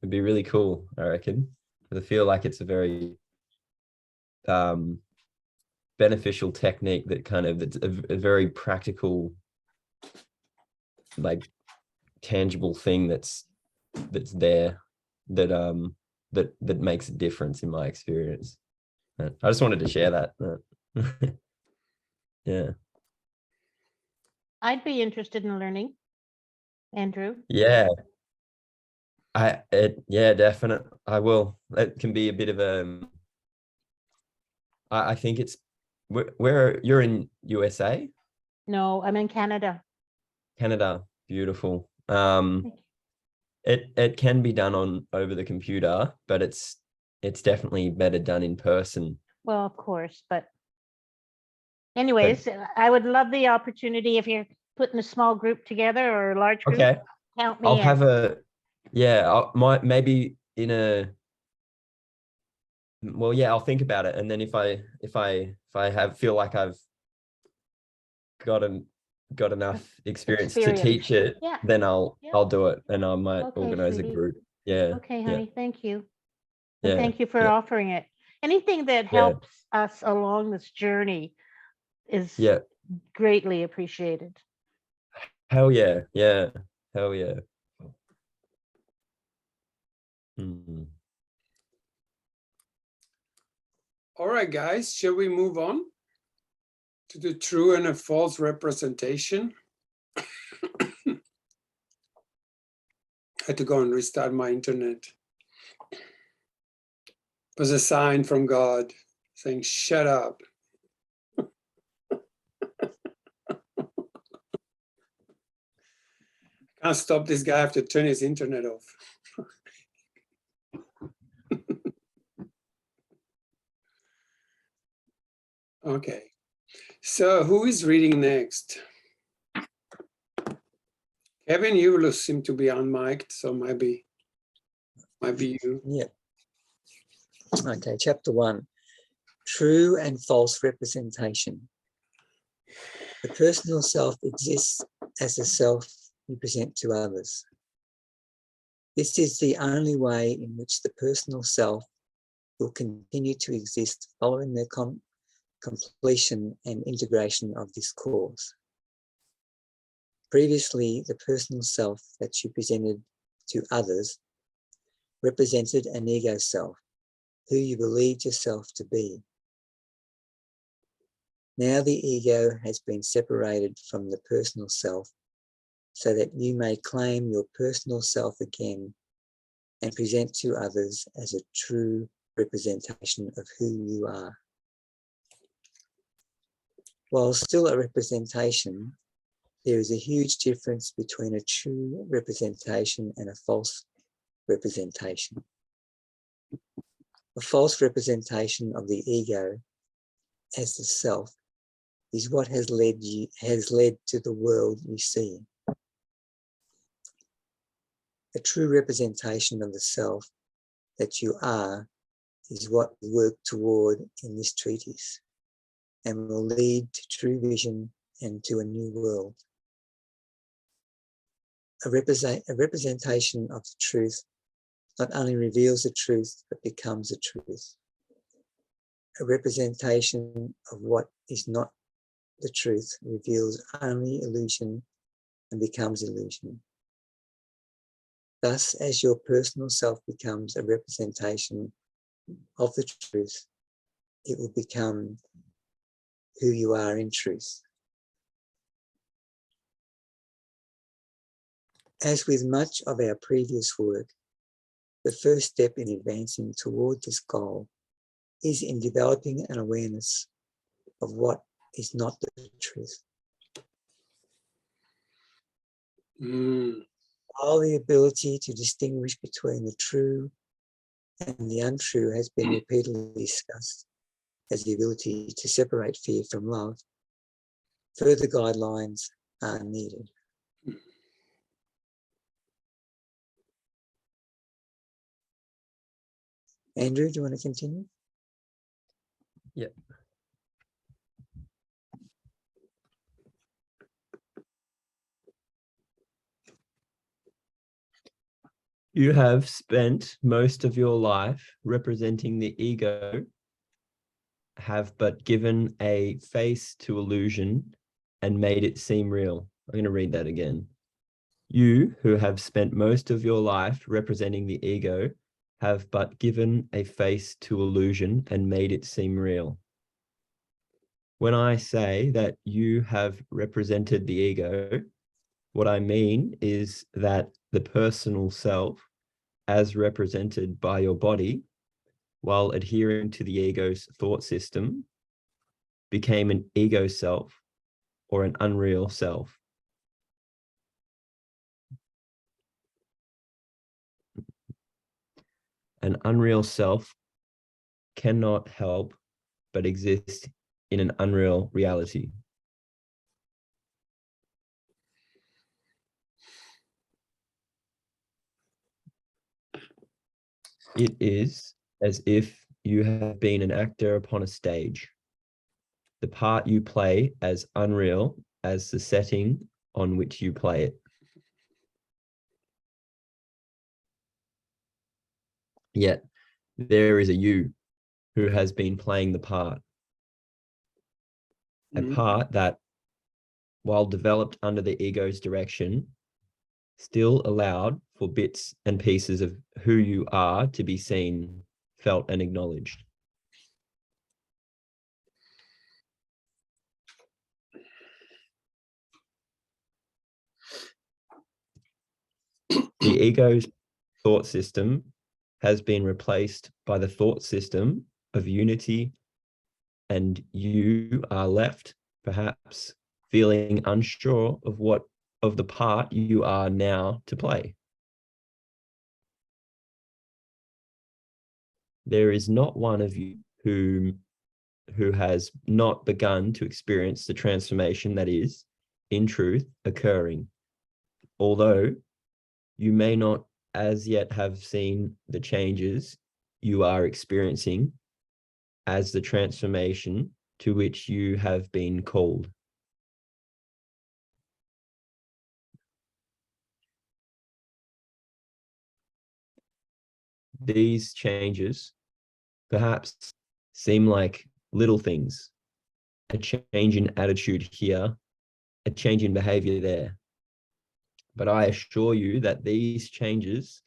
really cool, I reckon. I feel like it's a very beneficial technique that it's a very practical, like tangible thing that's there that makes a difference in my experience. I just wanted to share that. Yeah. I'd be interested in learning, Andrew. Yeah. Definitely. I will. It can be a bit of a. I think it's where you're in USA. No, I'm in Canada. Canada, beautiful. It can be done over the computer, but it's definitely better done in person. Well, of course, but anyways, I would love the opportunity if you're putting a small group together or a large group. Okay. Count me I'll in. have maybe in a. Well, yeah, I'll think about it, and then if I feel like I've got enough experience to teach it, then I'll do it, and I might organize a group. Yeah. Okay, honey. Thank you. Yeah. And thank you for offering it. Anything that helps us along this journey is greatly appreciated. Hell yeah. Yeah. Hell yeah. Mm-hmm. All right, guys, shall we move on to the true and a false representation? I had to go and restart my internet. It was a sign from God saying, shut up. Can't stop this guy, I have to turn his internet off. Okay, so who is reading next? Kevin, you seem to be unmiked, so maybe you. Yeah. Okay, chapter 1, true and false representation. The personal self exists as a self you present to others. This is the only way in which the personal self will continue to exist following the completion and integration of this course. Previously, the personal self that you presented to others represented an ego self, who you believed yourself to be. Now the ego has been separated from the personal self so that you may claim your personal self again and present to others as a true representation of who you are. While still a representation, there is a huge difference between a true representation and a false representation. A false representation of the ego as the self is what has led to the world you see. A true representation of the self that you are is what we work toward in this treatise and will lead to true vision and to a new world. A representation of the truth not only reveals the truth, but becomes the truth. A representation of what is not the truth reveals only illusion and becomes illusion. Thus, as your personal self becomes a representation of the truth, it will become who you are in truth. As with much of our previous work, the first step in advancing toward this goal is in developing an awareness of what is not the truth. While the ability to distinguish between the true and the untrue has been repeatedly discussed as the ability to separate fear from love, further guidelines are needed. Andrew, do you want to continue? Yep. You have spent most of your life representing the ego, have but given a face to illusion and made it seem real. I'm going to read that again. You who have spent most of your life representing the ego have but given a face to illusion and made it seem real. When I say that you have represented the ego, what I mean is that the personal self, as represented by your body, while adhering to the ego's thought system, became an ego self or an unreal self. An unreal self cannot help but exist in an unreal reality. It is as if you have been an actor upon a stage. The part you play as unreal as the setting on which you play it. Yet there is a you who has been playing the part. A part that, while developed under the ego's direction, still allowed for bits and pieces of who you are to be seen, felt, and acknowledged. The ego's thought system has been replaced by the thought system of unity, and you are left, perhaps, feeling unsure of the part you are now to play. There is not one of you who has not begun to experience the transformation that is, in truth, occurring. Although you may not as yet have seen the changes you are experiencing as the transformation to which you have been called. these changes perhaps seem like little things, a change in attitude here, a change in behavior there. But I assure you that these changes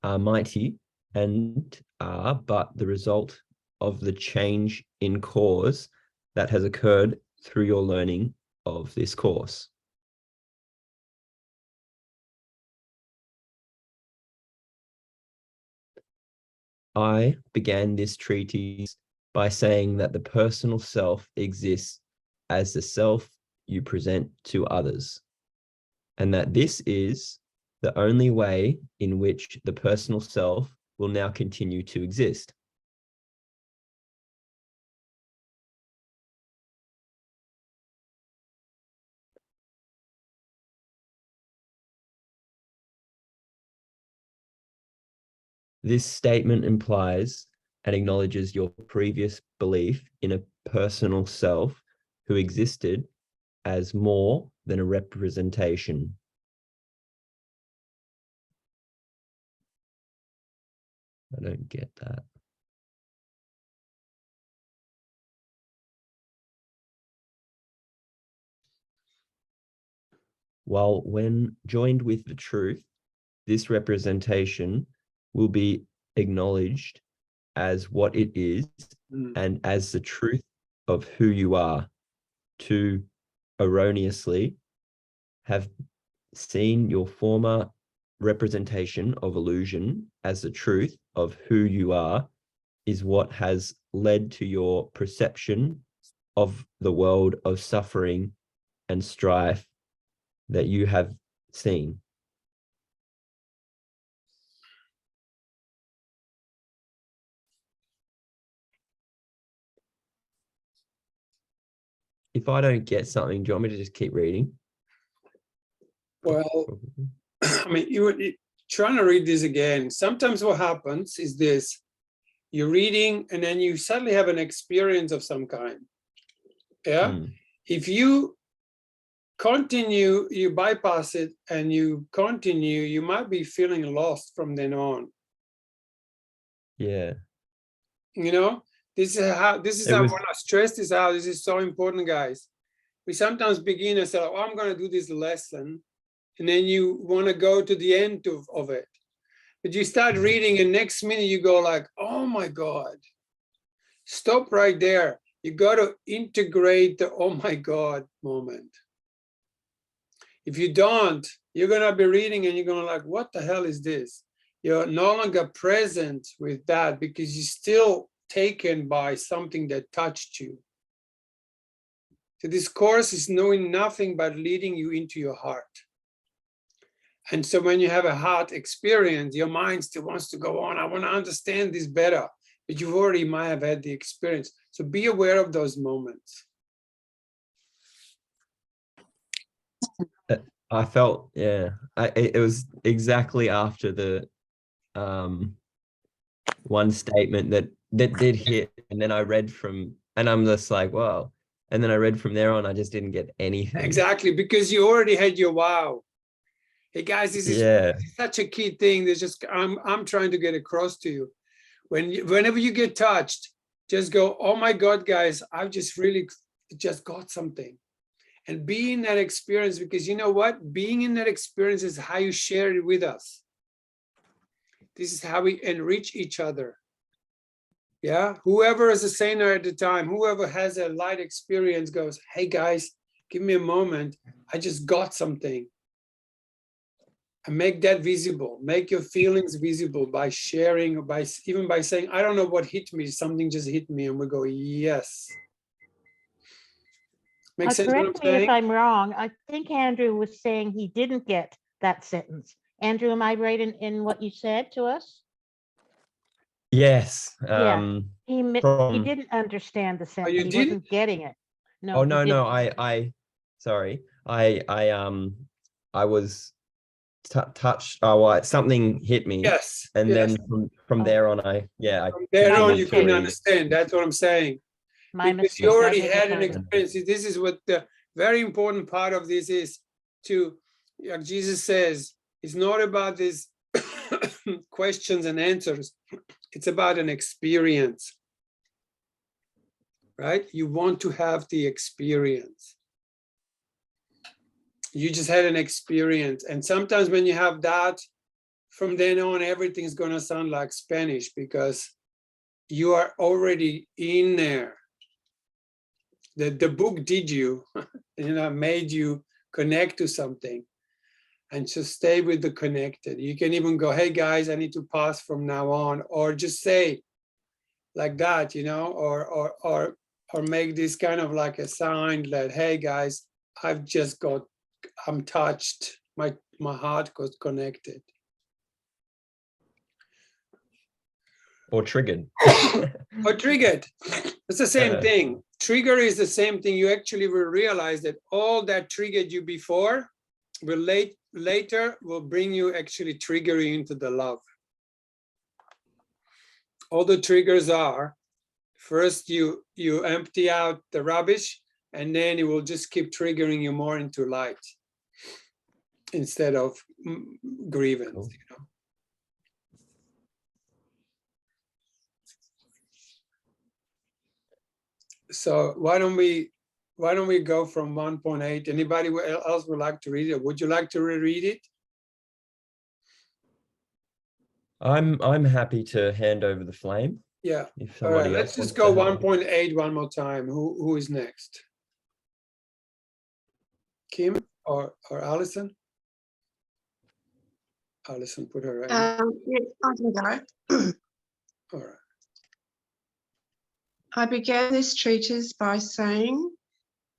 are mighty and are but the result of the change in cause that has occurred through your learning of this course. I began this treatise by saying that the personal self exists as the self you present to others, and that this is the only way in which the personal self will now continue to exist. This statement implies and acknowledges your previous belief in a personal self who existed as more than a representation. I don't get that. While when joined with the truth, this representation will be acknowledged as what it is and as the truth of who you are. To erroneously have seen your former representation of illusion as the truth of who you are is what has led to your perception of the world of suffering and strife that you have seen. If I don't get something, do you want me to just keep reading? Well, I mean, you trying to read this again. Sometimes what happens is this: you're reading and then you suddenly have an experience of some kind. Yeah. If you continue, you bypass it and you continue, you might be feeling lost from then on. Yeah. You know, this is how I want to stress this out. This is so important, guys. We sometimes begin and say, oh, I'm going to do this lesson. And then you want to go to the end of it. But you start reading and next minute you go like, oh my God, stop right there. You got to integrate the oh my God moment. If you don't, you're going to be reading and you're going to like, what the hell is this? You're no longer present with that because you're still taken by something that touched you. So this course is knowing nothing but leading you into your heart. And so when you have a heart experience, your mind still wants to go on. I want to understand this better, but you already might have had the experience. So be aware of those moments. I felt, yeah, it was exactly after the one statement that did hit, and then I read from, and I'm just like, wow. And then I read from there on, I just didn't get anything. Exactly, because you already had your wow. Hey guys, this is such a key thing. There's just I'm trying to get across to you. Whenever you get touched, just go, oh my God, guys, I've just really just got something. And be in that experience, because you know what? Being in that experience is how you share it with us. This is how we enrich each other. Yeah, whoever is a saner at the time, whoever has a light experience goes, hey guys, give me a moment. I just got something. And make that visible. Make your feelings visible by sharing, or even by saying, I don't know what hit me, something just hit me, and we go, yes. Makes sense what I'm correct me saying? if I'm wrong. I think Andrew was saying he didn't get that sentence. Andrew, am I right in what you said to us? Yes. Yeah. He didn't understand the sentence. He wasn't getting it. No. Oh no, no. Sorry. I was touched. Oh, something hit me. Yes. And yes. then from there on, from there on, you couldn't understand. That's what I'm saying. Because you already had an experience. This is what the very important part of this is, to, like Jesus says, it's not about this questions and answers. It's about an experience, right? You want to have the experience. You just had an experience. And sometimes when you have that, from then on, everything's going to sound like Spanish because you are already in there. The book did you, made you connect to something. And just stay with the connected. You can even go, hey guys, I need to pause from now on, or just say like that, or make this kind of like a sign that, hey guys, I'm touched. My heart got connected. Or triggered. Or triggered. It's the same thing. Trigger is the same thing. You actually will realize that all that triggered you before will later will bring you, actually trigger you into the love. All the triggers are, first you empty out the rubbish, and then it will just keep triggering you more into light instead of grievance. Cool. So why don't we go from 1.8? Anybody else would like to read it? Would you like to reread it? I'm happy to hand over the flame. Yeah. If All right. somebody Let's else just wants go to 1.8 one more time. Who is next? Kim or Alison? Alison, put her in. Yeah, I can go. All right. I began this treatise by saying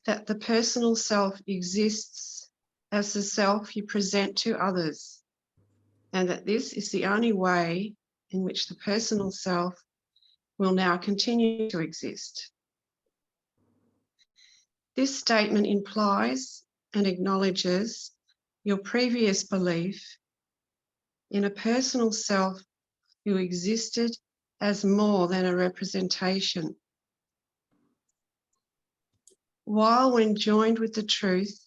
that the personal self exists as the self you present to others, and that this is the only way in which the personal self will now continue to exist. This statement implies and acknowledges your previous belief in a personal self who existed as more than a representation. While when joined with the truth,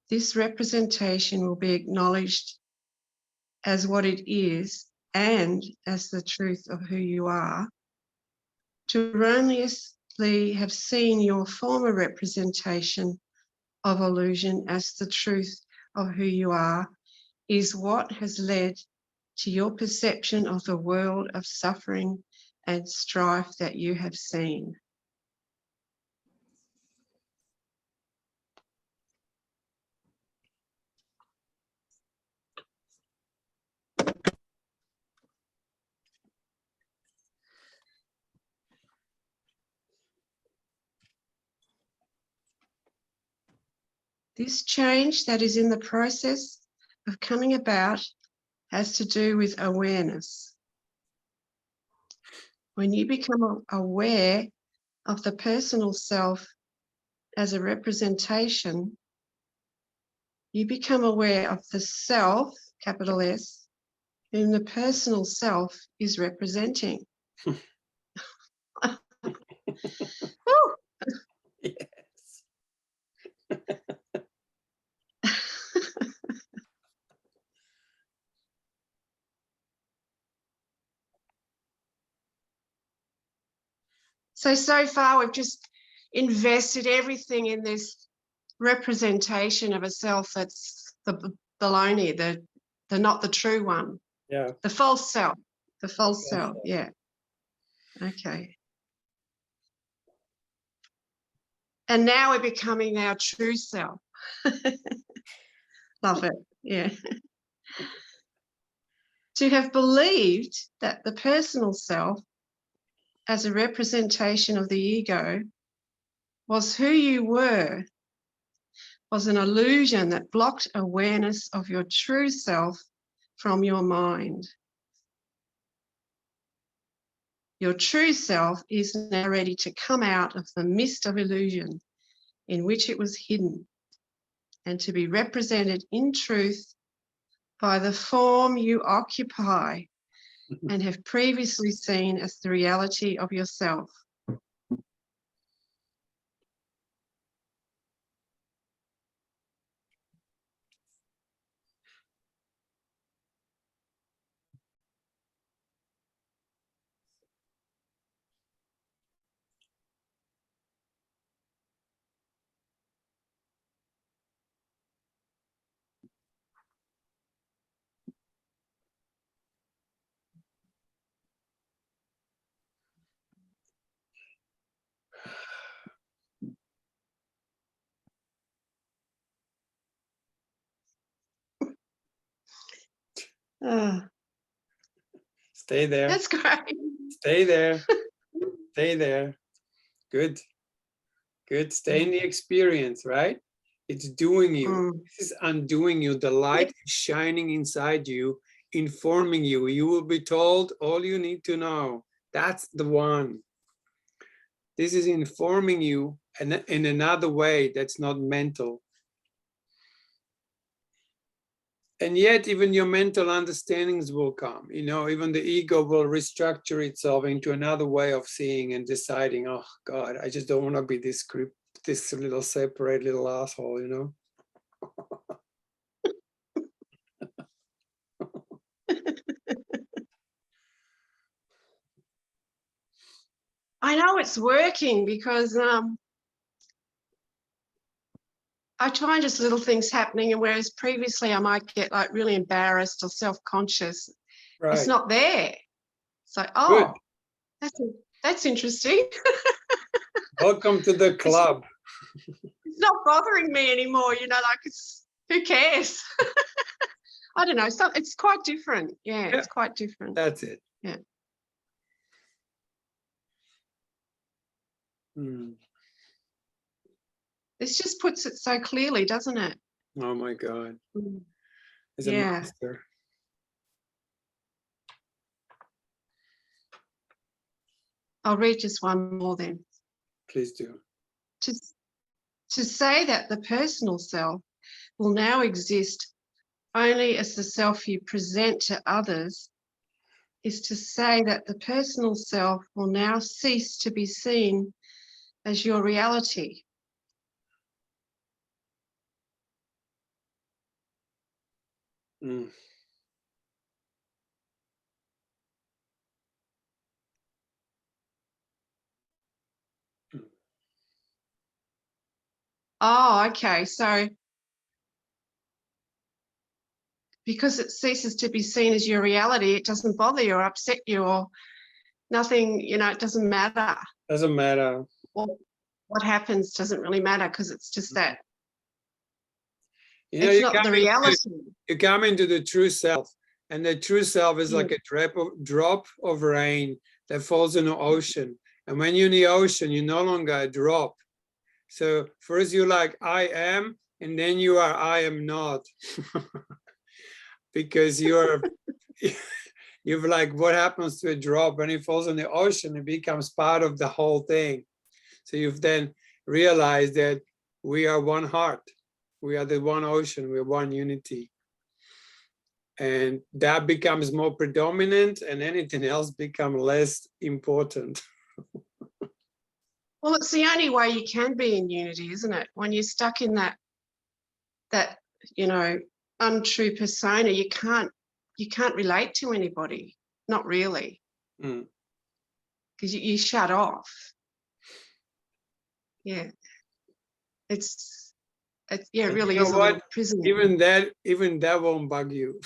this representation will be acknowledged as what it is and as the truth of who you are, to erroneously have seen your former representation of illusion as the truth of who you are is what has led to your perception of the world of suffering and strife that you have seen. This change that is in the process of coming about has to do with awareness. When you become aware of the personal self as a representation, you become aware of the self, capital S, whom the personal self is representing. Yes. So far we've just invested everything in this representation of a self that's the baloney, the not the true one. Yeah. The false self. The false self, yeah. Okay. And now we're becoming our true self. Love it, yeah. To have believed that the personal self as a representation of the ego was who you were was an illusion that blocked awareness of your true self from your mind. Your true self is now ready to come out of the mist of illusion in which it was hidden and to be represented in truth by the form you occupy and have previously seen as the reality of yourself. Oh, Stay there. that's great. Stay there. Stay there. Good. Good. Stay in the experience, right? It's doing you. This is undoing you. The light is shining inside you, informing you. You will be told all you need to know. That's the one. This is informing you in another way that's not mental. And yet even your mental understandings will come, you know, even the ego will restructure itself into another way of seeing and deciding, oh God, I just don't want to be this group, this little separate little asshole, you know. I know it's working because I find just little things happening, and whereas previously I might get like really embarrassed or self-conscious, Right. it's not there. It's like, oh, that's interesting. Welcome to the club. It's not bothering me anymore, you know, like who cares? I don't know. So it's quite different. Yeah, it's quite different. That's it. Yeah. This just puts it so clearly, doesn't it? Oh my God. It's a Yeah. master. I'll read just one more then. Please do. To say that the personal self will now exist only as the self you present to others is to say that the personal self will now cease to be seen as your reality. Oh, okay. So because it ceases to be seen as your reality, it doesn't bother you or upset you or nothing, you know, it doesn't matter. Doesn't matter. What happens doesn't really matter because it's just that. You know, it's not the reality. You come into the true self, and the true self is like a drop of rain that falls in the ocean. And when you're in the ocean, you're no longer a drop. So first you're like, I am, and then you are, I am not. Because you're like, what happens to a drop when it falls in the ocean? It becomes part of the whole thing. So you've then realized that we are one heart. We are the one ocean, we're one unity. And that becomes more predominant and anything else becomes less important. Well, it's the only way you can be in unity, isn't it? When you're stuck in that you know, untrue persona, you can't relate to anybody, not really. Because you shut off. Yeah. It really is a little prison. Even that won't bug you.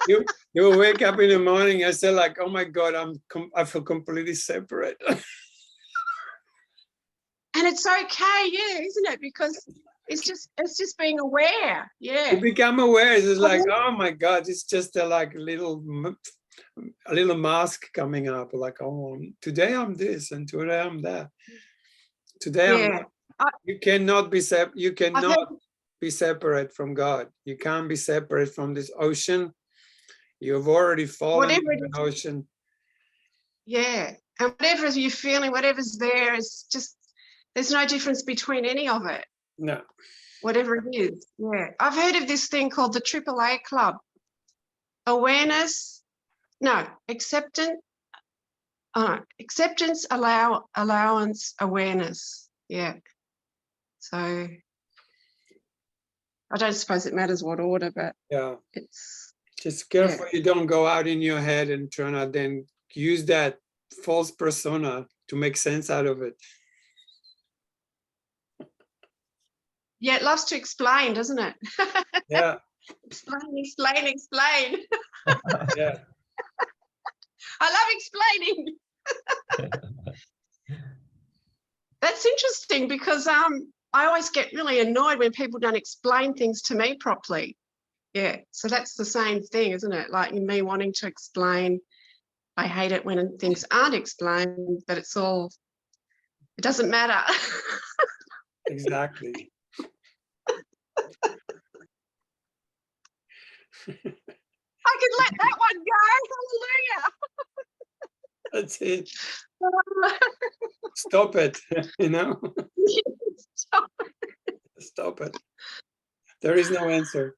You will wake up in the morning and say like, oh my God, I feel completely separate. And it's okay, yeah, isn't it? Because it's just being aware. Yeah. You become aware. It's like, oh my God, it's just a little mask coming up. Like, oh, today I'm this and today I'm that. Today I'm not. You cannot be be separate from God. You can't be separate from this ocean. You've already fallen into the ocean. Yeah. And whatever you're feeling, whatever's there, is just, there's no difference between any of it. No. Whatever it is. Yeah. I've heard of this thing called the AAA Club. Acceptance, allowance, awareness. Yeah. So I don't suppose it matters what order, but yeah, it's just careful you don't go out in your head and try to then use that false persona to make sense out of it. Yeah, it loves to explain, doesn't it? Yeah. Explain. Yeah. I love explaining. That's interesting because I always get really annoyed when people don't explain things to me properly. Yeah, so that's the same thing, isn't it? Like me wanting to explain, I hate it when things aren't explained, but it doesn't matter. Exactly. I can let that one go. That's it. Hallelujah. Stop it. You know, Stop. stop it. There is no answer.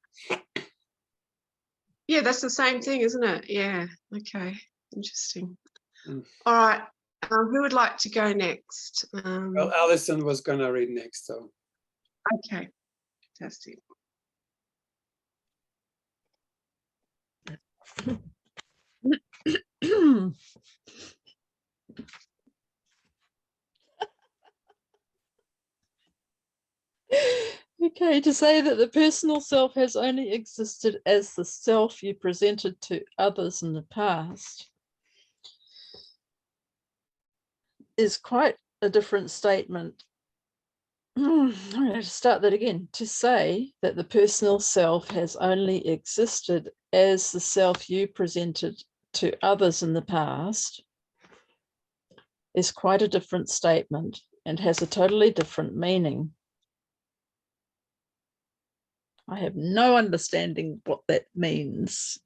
Yeah, that's the same thing, isn't it? Yeah. Okay. Interesting. Mm. All right. Who would like to go next? Well, Alison was gonna read next, so. Okay. Fantastic. Okay, to say that the personal self has only existed as the self you presented to others in the past is quite a different statement. I'm going to start that again. To say that the personal self has only existed as the self you presented to others in the past is quite a different statement and has a totally different meaning. I have no understanding what that means.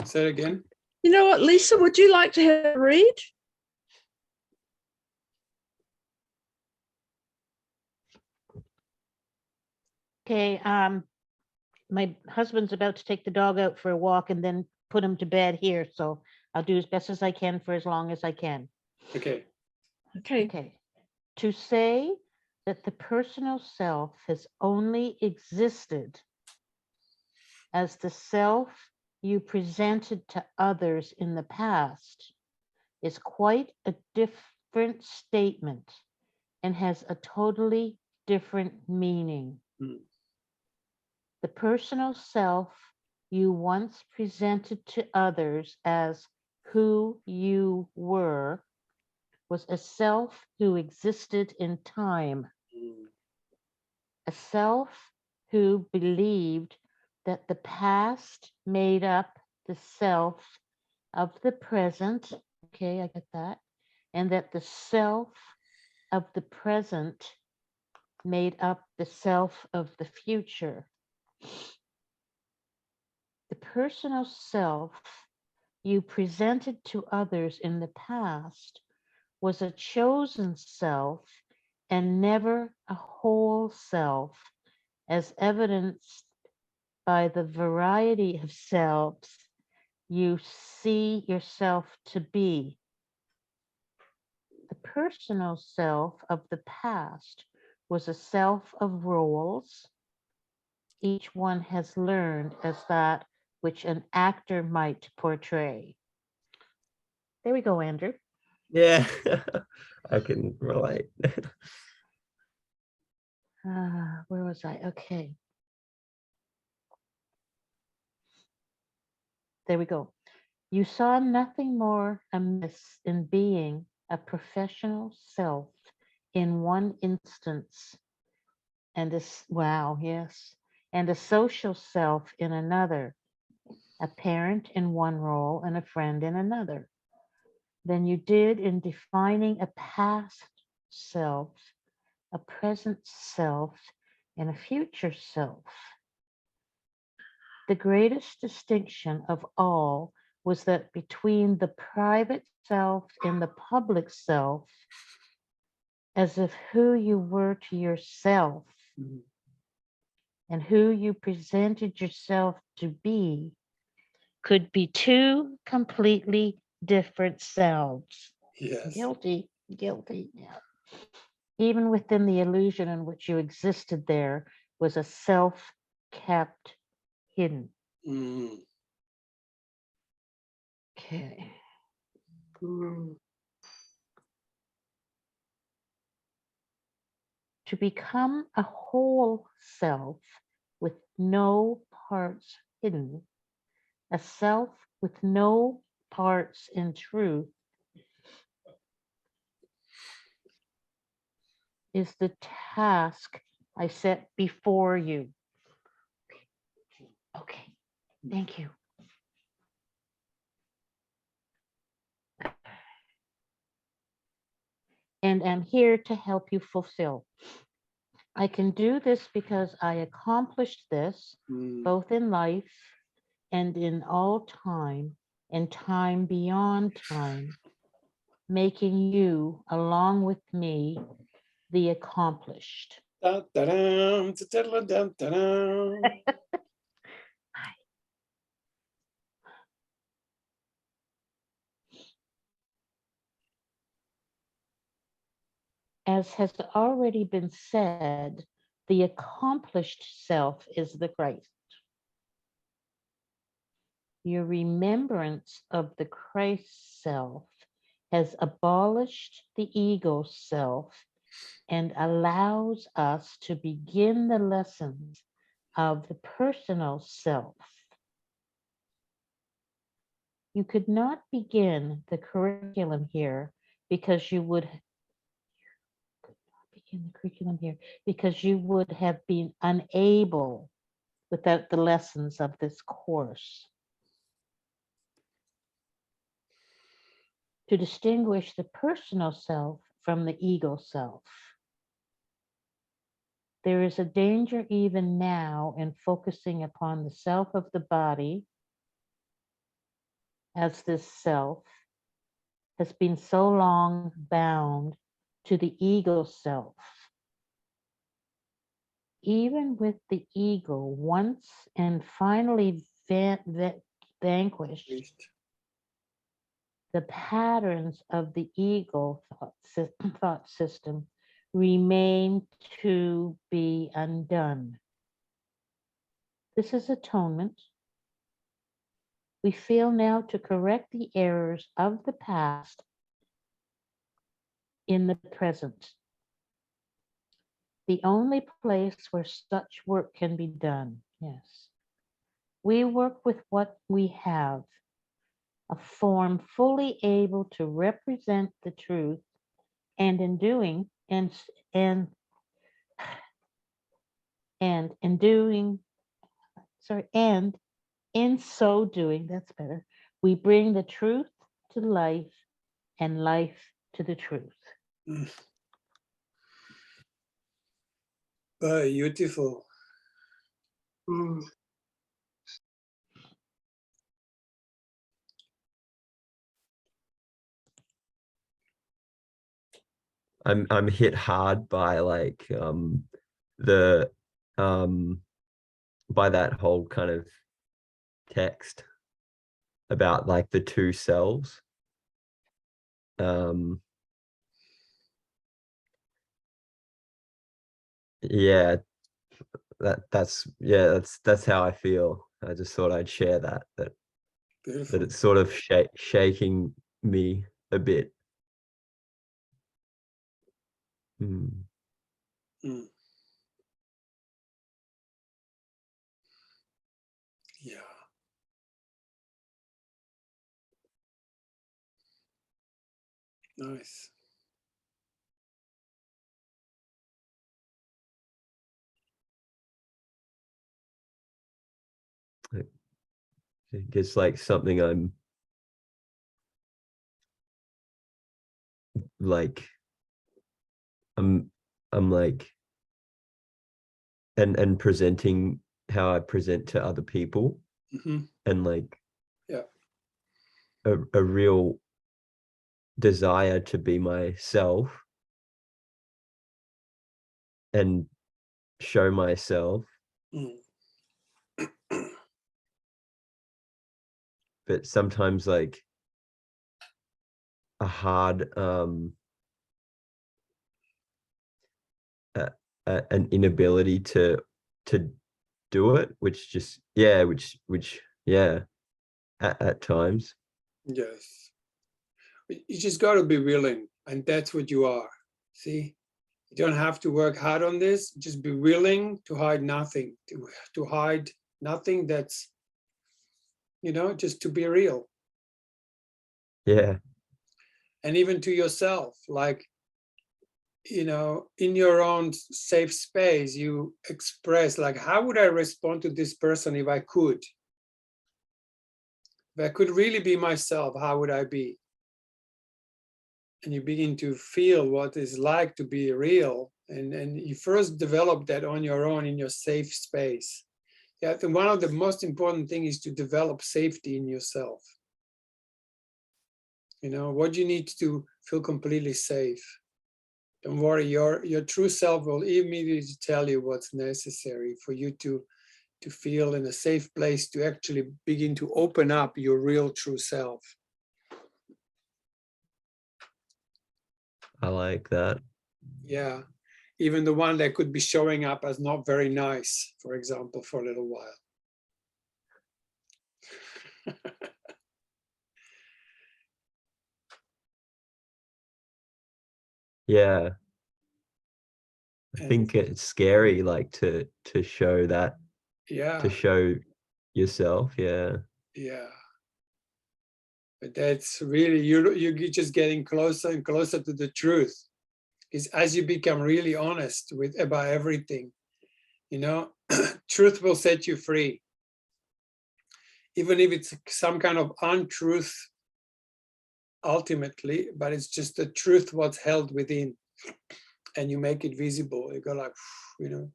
Say it again. You know what, Lisa, would you like to have a read? Okay, my husband's about to take the dog out for a walk and then put him to bed here, so I'll do as best as I can for as long as I can. Okay. Okay. Okay. To say that the personal self has only existed as the self you presented to others in the past is quite a different statement and has a totally different meaning. Mm. The personal self you once presented to others as who you were was a self who existed in time, Mm. a self who believed that the past made up the self of the present. Okay, I get that. And that the self of the present made up the self of the future. The personal self you presented to others in the past was a chosen self and never a whole self, as evidenced by the variety of selves you see yourself to be. The personal self of the past was a self of roles. Each one has learned as that which an actor might portray. There we go, Andrew. Yeah, I can relate. Where was I? Okay. There we go. You saw nothing more amiss in being a professional self in one instance, and wow, yes, and a social self in another, a parent in one role and a friend in another, than you did in defining a past self, a present self, and a future self. The greatest distinction of all was that between the private self and the public self, as if who you were to yourself and who you presented yourself to be could be two completely different selves. Yes. Guilty, yeah. Even within the illusion in which you existed, there was a self kept hidden. Mm. Okay. Mm. To become a whole self with no parts hidden, a self with no parts in truth, is the task I set before you. Thank you. And am here to help you fulfill. I can do this because I accomplished this both in life and in all time and time beyond time, making you, along with me, the accomplished. Da-da-dum, da-da-da-dum, da-dum. As has already been said, the accomplished self is the Christ. Your remembrance of the Christ self has abolished the ego self and allows us to begin the lessons of the personal self. You could not begin the curriculum here because you would have been unable without the lessons of this course. To distinguish the personal self from the ego self. There is a danger even now in focusing upon the self of the body, as this self has been so long bound to the ego self. Even with the ego once and finally vanquished, the patterns of the ego thought system remain to be undone. This is atonement. We fail now to correct the errors of the past in the present. The only place where such work can be done, yes. We work with what we have, a form fully able to represent the truth, and in doing, and in so doing, that's better, we bring the truth to life and life to the truth. Beautiful. I'm hit hard by like the by that whole kind of text about like the two selves. Yeah, that's how I feel. I just thought I'd share that it's sort of shaking me a bit. Yeah. Nice. It's like something I'm like and presenting how I present to other people, and like a real desire to be myself and show myself, but sometimes like a hard an inability to do it, which at times. Yes. You just got to be willing, and that's what you are. See, you don't have to work hard on this. Just be willing to hide nothing, to hide nothing. That's, just to be real. Yeah. And even to yourself, like, in your own safe space, you express like, how would I respond to this person if I could? If I could really be myself, how would I be? And you begin to feel what it's like to be real. And you first develop that on your own in your safe space. Yeah, I think one of the most important things is to develop safety in yourself. You know, what you need to feel completely safe. Don't worry, your true self will immediately tell you what's necessary for you to feel in a safe place to actually begin to open up your real true self. I like that. Yeah, even the one that could be showing up as not very nice, for example, for a little while. Yeah. I think it's scary, like to show that, Yeah, to show yourself. Yeah. yeah. But that's really, you're just getting closer and closer to the truth. Is as you become really honest about everything, you know, truth will set you free. Even if it's some kind of untruth ultimately, but it's just the truth what's held within, and you make it visible. You go like, you know,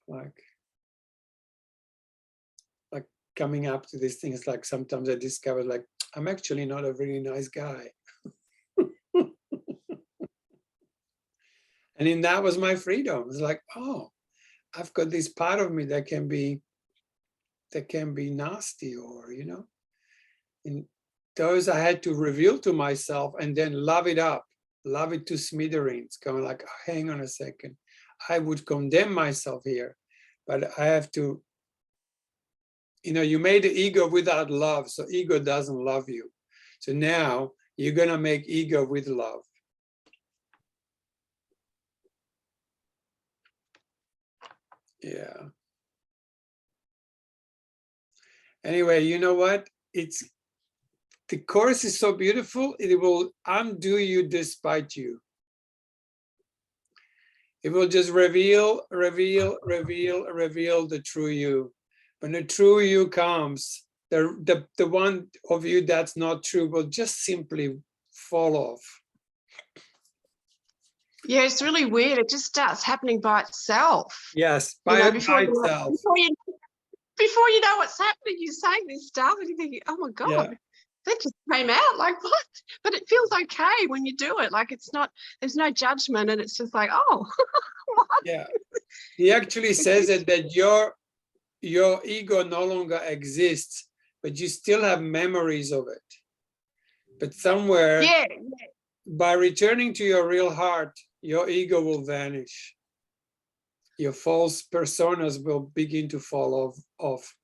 like coming up to these things. Like sometimes I discover like, I'm actually not a really nice guy. And in that was my freedom. It's like, oh, I've got this part of me that can be nasty, or, you know, and those I had to reveal to myself and then love it up, love it to smithereens, going like, oh, hang on a second, I would condemn myself here, but I have to, you know, you made the ego without love, so ego doesn't love you. So now you're gonna make ego with love. Yeah. Anyway, you know what? The course is so beautiful, it will undo you despite you. It will just reveal the true you. When the true you comes, the one of you that's not true will just simply fall off. Yeah, it's really weird. It just starts happening by itself. Yes, You know, by itself. Before you know what's happening, you're saying this stuff and you're thinking, oh my God, Yeah. that just came out. Like, what? But it feels okay when you do it. Like, it's not, there's no judgment, and it's just like, oh, what? Yeah. He actually says that your ego no longer exists, but you still have memories of it. But somewhere, Yeah. by returning to your real heart, your ego will vanish. Your false personas will begin to fall off,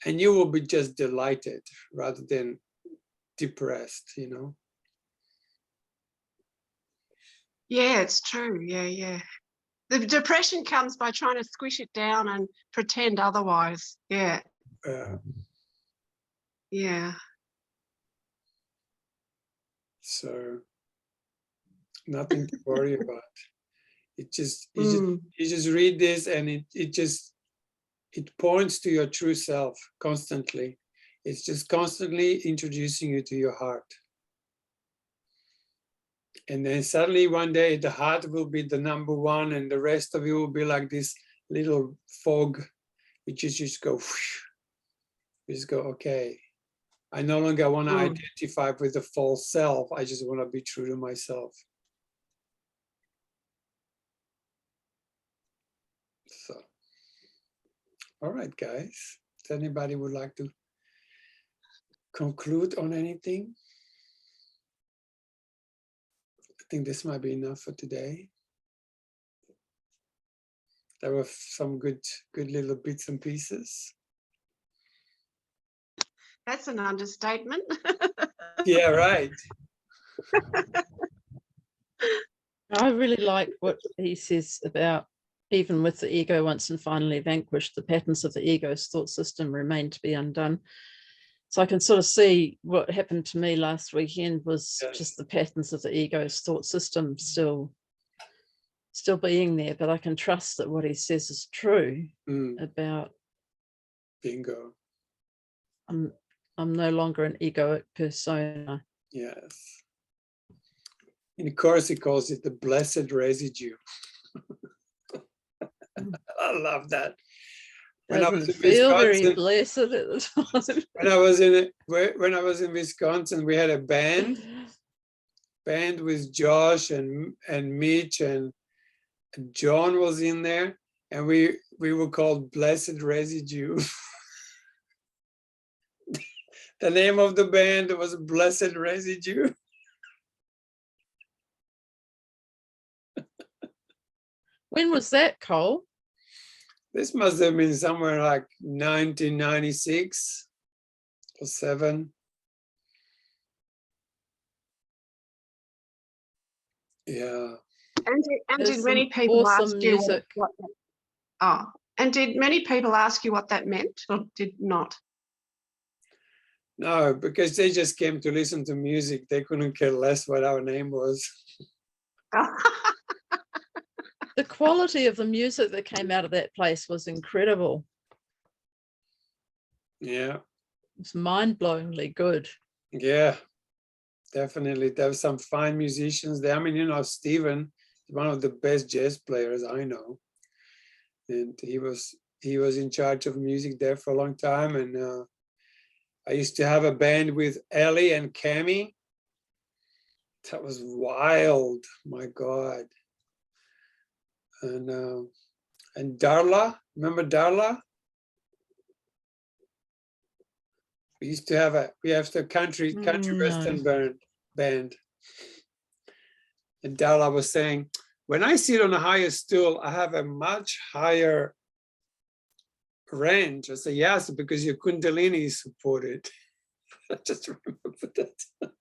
and you will be just delighted rather than depressed, you know? Yeah, it's true. Yeah. The depression comes by trying to squish it down and pretend otherwise. Yeah. Yeah. So nothing to worry about. It just, you just read this, and it points to your true self constantly. It's just constantly introducing you to your heart. And then suddenly one day the heart will be the number one, and the rest of you will be like this little fog, which is just go, whoosh, just go, okay, I no longer want to identify with the false self. I just want to be true to myself. So, all right, guys. Does anybody would like to conclude on anything? I think this might be enough for today. There were some good little bits and pieces. That's an understatement. Yeah, right. I really like what he says about, even with the ego once and finally vanquished, the patterns of the ego's thought system remain to be undone. So I can sort of see what happened to me last weekend was just the patterns of the ego's thought system still being there, but I can trust that what he says is true about bingo. I'm no longer an egoic persona. Yes. In course, he calls it the blessed residue. I love that. When I was Doesn't in feel very Wisconsin, blessed at the time. when I was in Wisconsin, we had a band with Josh and Mitch and John was in there, and we were called Blessed Residue. The name of the band was Blessed Residue. When was that, Cole? This must have been somewhere like 1996 or 7. Yeah. And There's did many some people awesome ask you music. what that, oh, and did many people ask you what that meant or did not? No, because they just came to listen to music. They couldn't care less what our name was. The quality of the music that came out of that place was incredible. Yeah. It's mind-blowingly good. Yeah, definitely. There were some fine musicians there. I mean, you know, Stephen is one of the best jazz players I know. And he was in charge of music there for a long time. And I used to have a band with Ellie and Cami. That was wild, my God. And Darla, remember Darla? We used to have a country western band. And Darla was saying, when I sit on a higher stool, I have a much higher range. I said, yes, because your Kundalini is supported. I just remember that.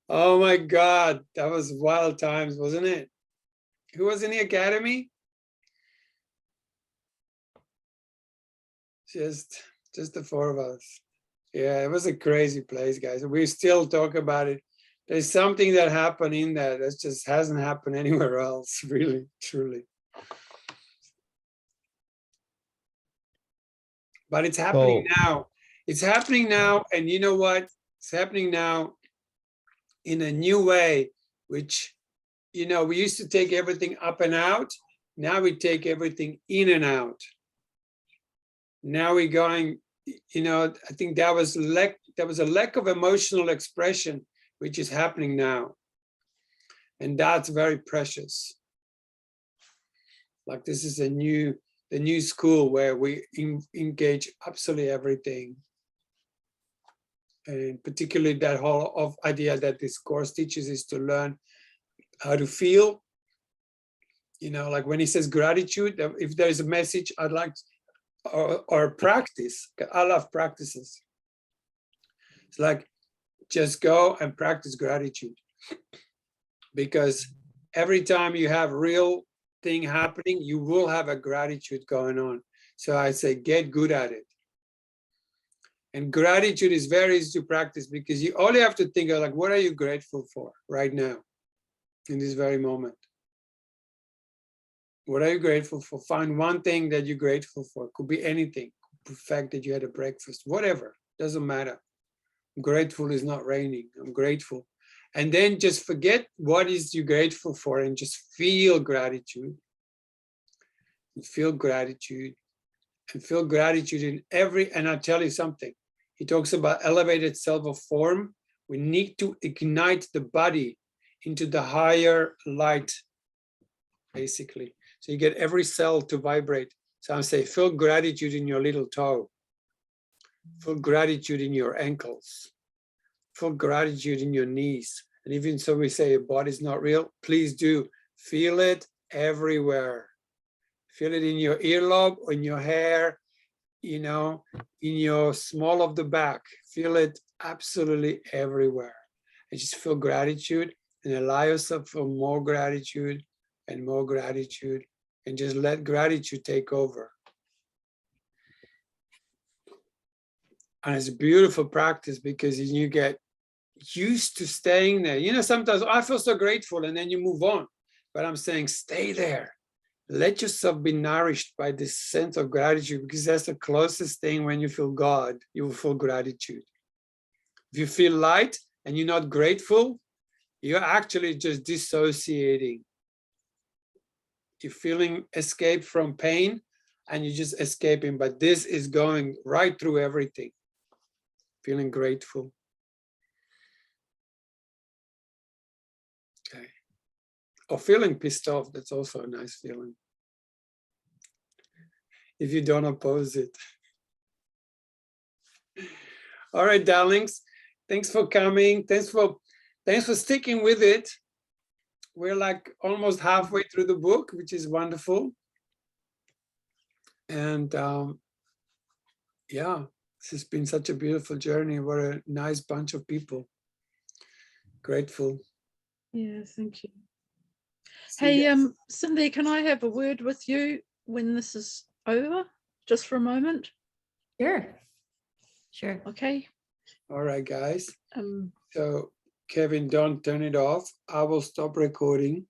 Oh my God, that was wild times, wasn't it? Who was in the academy? Just the 4 of us. Yeah, it was a crazy place, guys. We still talk about it. There's something that happened in there that just hasn't happened anywhere else, really, truly. But it's happening now. It's happening now, and you know what? It's happening now in a new way, which, you know, we used to take everything up and out. Now we take everything in and out. Now we're going, you know, I think there was a lack of emotional expression, which is happening now. And that's very precious. Like this is the new school where we engage absolutely everything. And particularly that whole idea that this course teaches is to learn how to feel. You know, like when he says gratitude, if there is a message I'd like to, or practice, I love practices. It's like, just go and practice gratitude. Because every time you have real thing happening, you will have a gratitude going on. So I say, get good at it. And gratitude is very easy to practice because you only have to think of like, what are you grateful for right now, in this very moment? What are you grateful for? Find one thing that you're grateful for. Could be anything. The fact that you had a breakfast, whatever, doesn't matter. I'm grateful is not raining. I'm grateful. And then just forget what is you grateful for and just feel gratitude. And feel gratitude. And feel gratitude in every, and I'll tell you something. He talks about elevated self of form. We need to ignite the body into the higher light, basically. So you get every cell to vibrate. So I'm saying, feel gratitude in your little toe. Feel gratitude in your ankles. Feel gratitude in your knees. And even so we say your body's not real, please do. Feel it everywhere. Feel it in your earlobe, in your hair, you know, in your small of the back. Feel it absolutely everywhere. And just feel gratitude and allow yourself to feel more gratitude and more gratitude, and just let gratitude take over. And it's a beautiful practice because you get used to staying there. You know, sometimes I feel so grateful and then you move on. But I'm saying stay there. let yourself be nourished by this sense of gratitude, because that's the closest thing. When you feel God, you will feel gratitude. If you feel light and you're not grateful, you're actually just dissociating. You're feeling escape from pain and you're just escaping, but this is going right through everything. Feeling grateful. Okay. Or feeling pissed off, that's also a nice feeling. If you don't oppose it. All right, darlings. Thanks for coming. Thanks for sticking with it. We're like almost halfway through the book, which is wonderful. And yeah, this has been such a beautiful journey. What a nice bunch of people. Grateful. Yeah, thank you. See Hey, you. Cindy, can I have a word with you when this is over, just for a moment? Sure. Sure. Okay. All right, guys. So Kevin, don't turn it off. I will stop recording.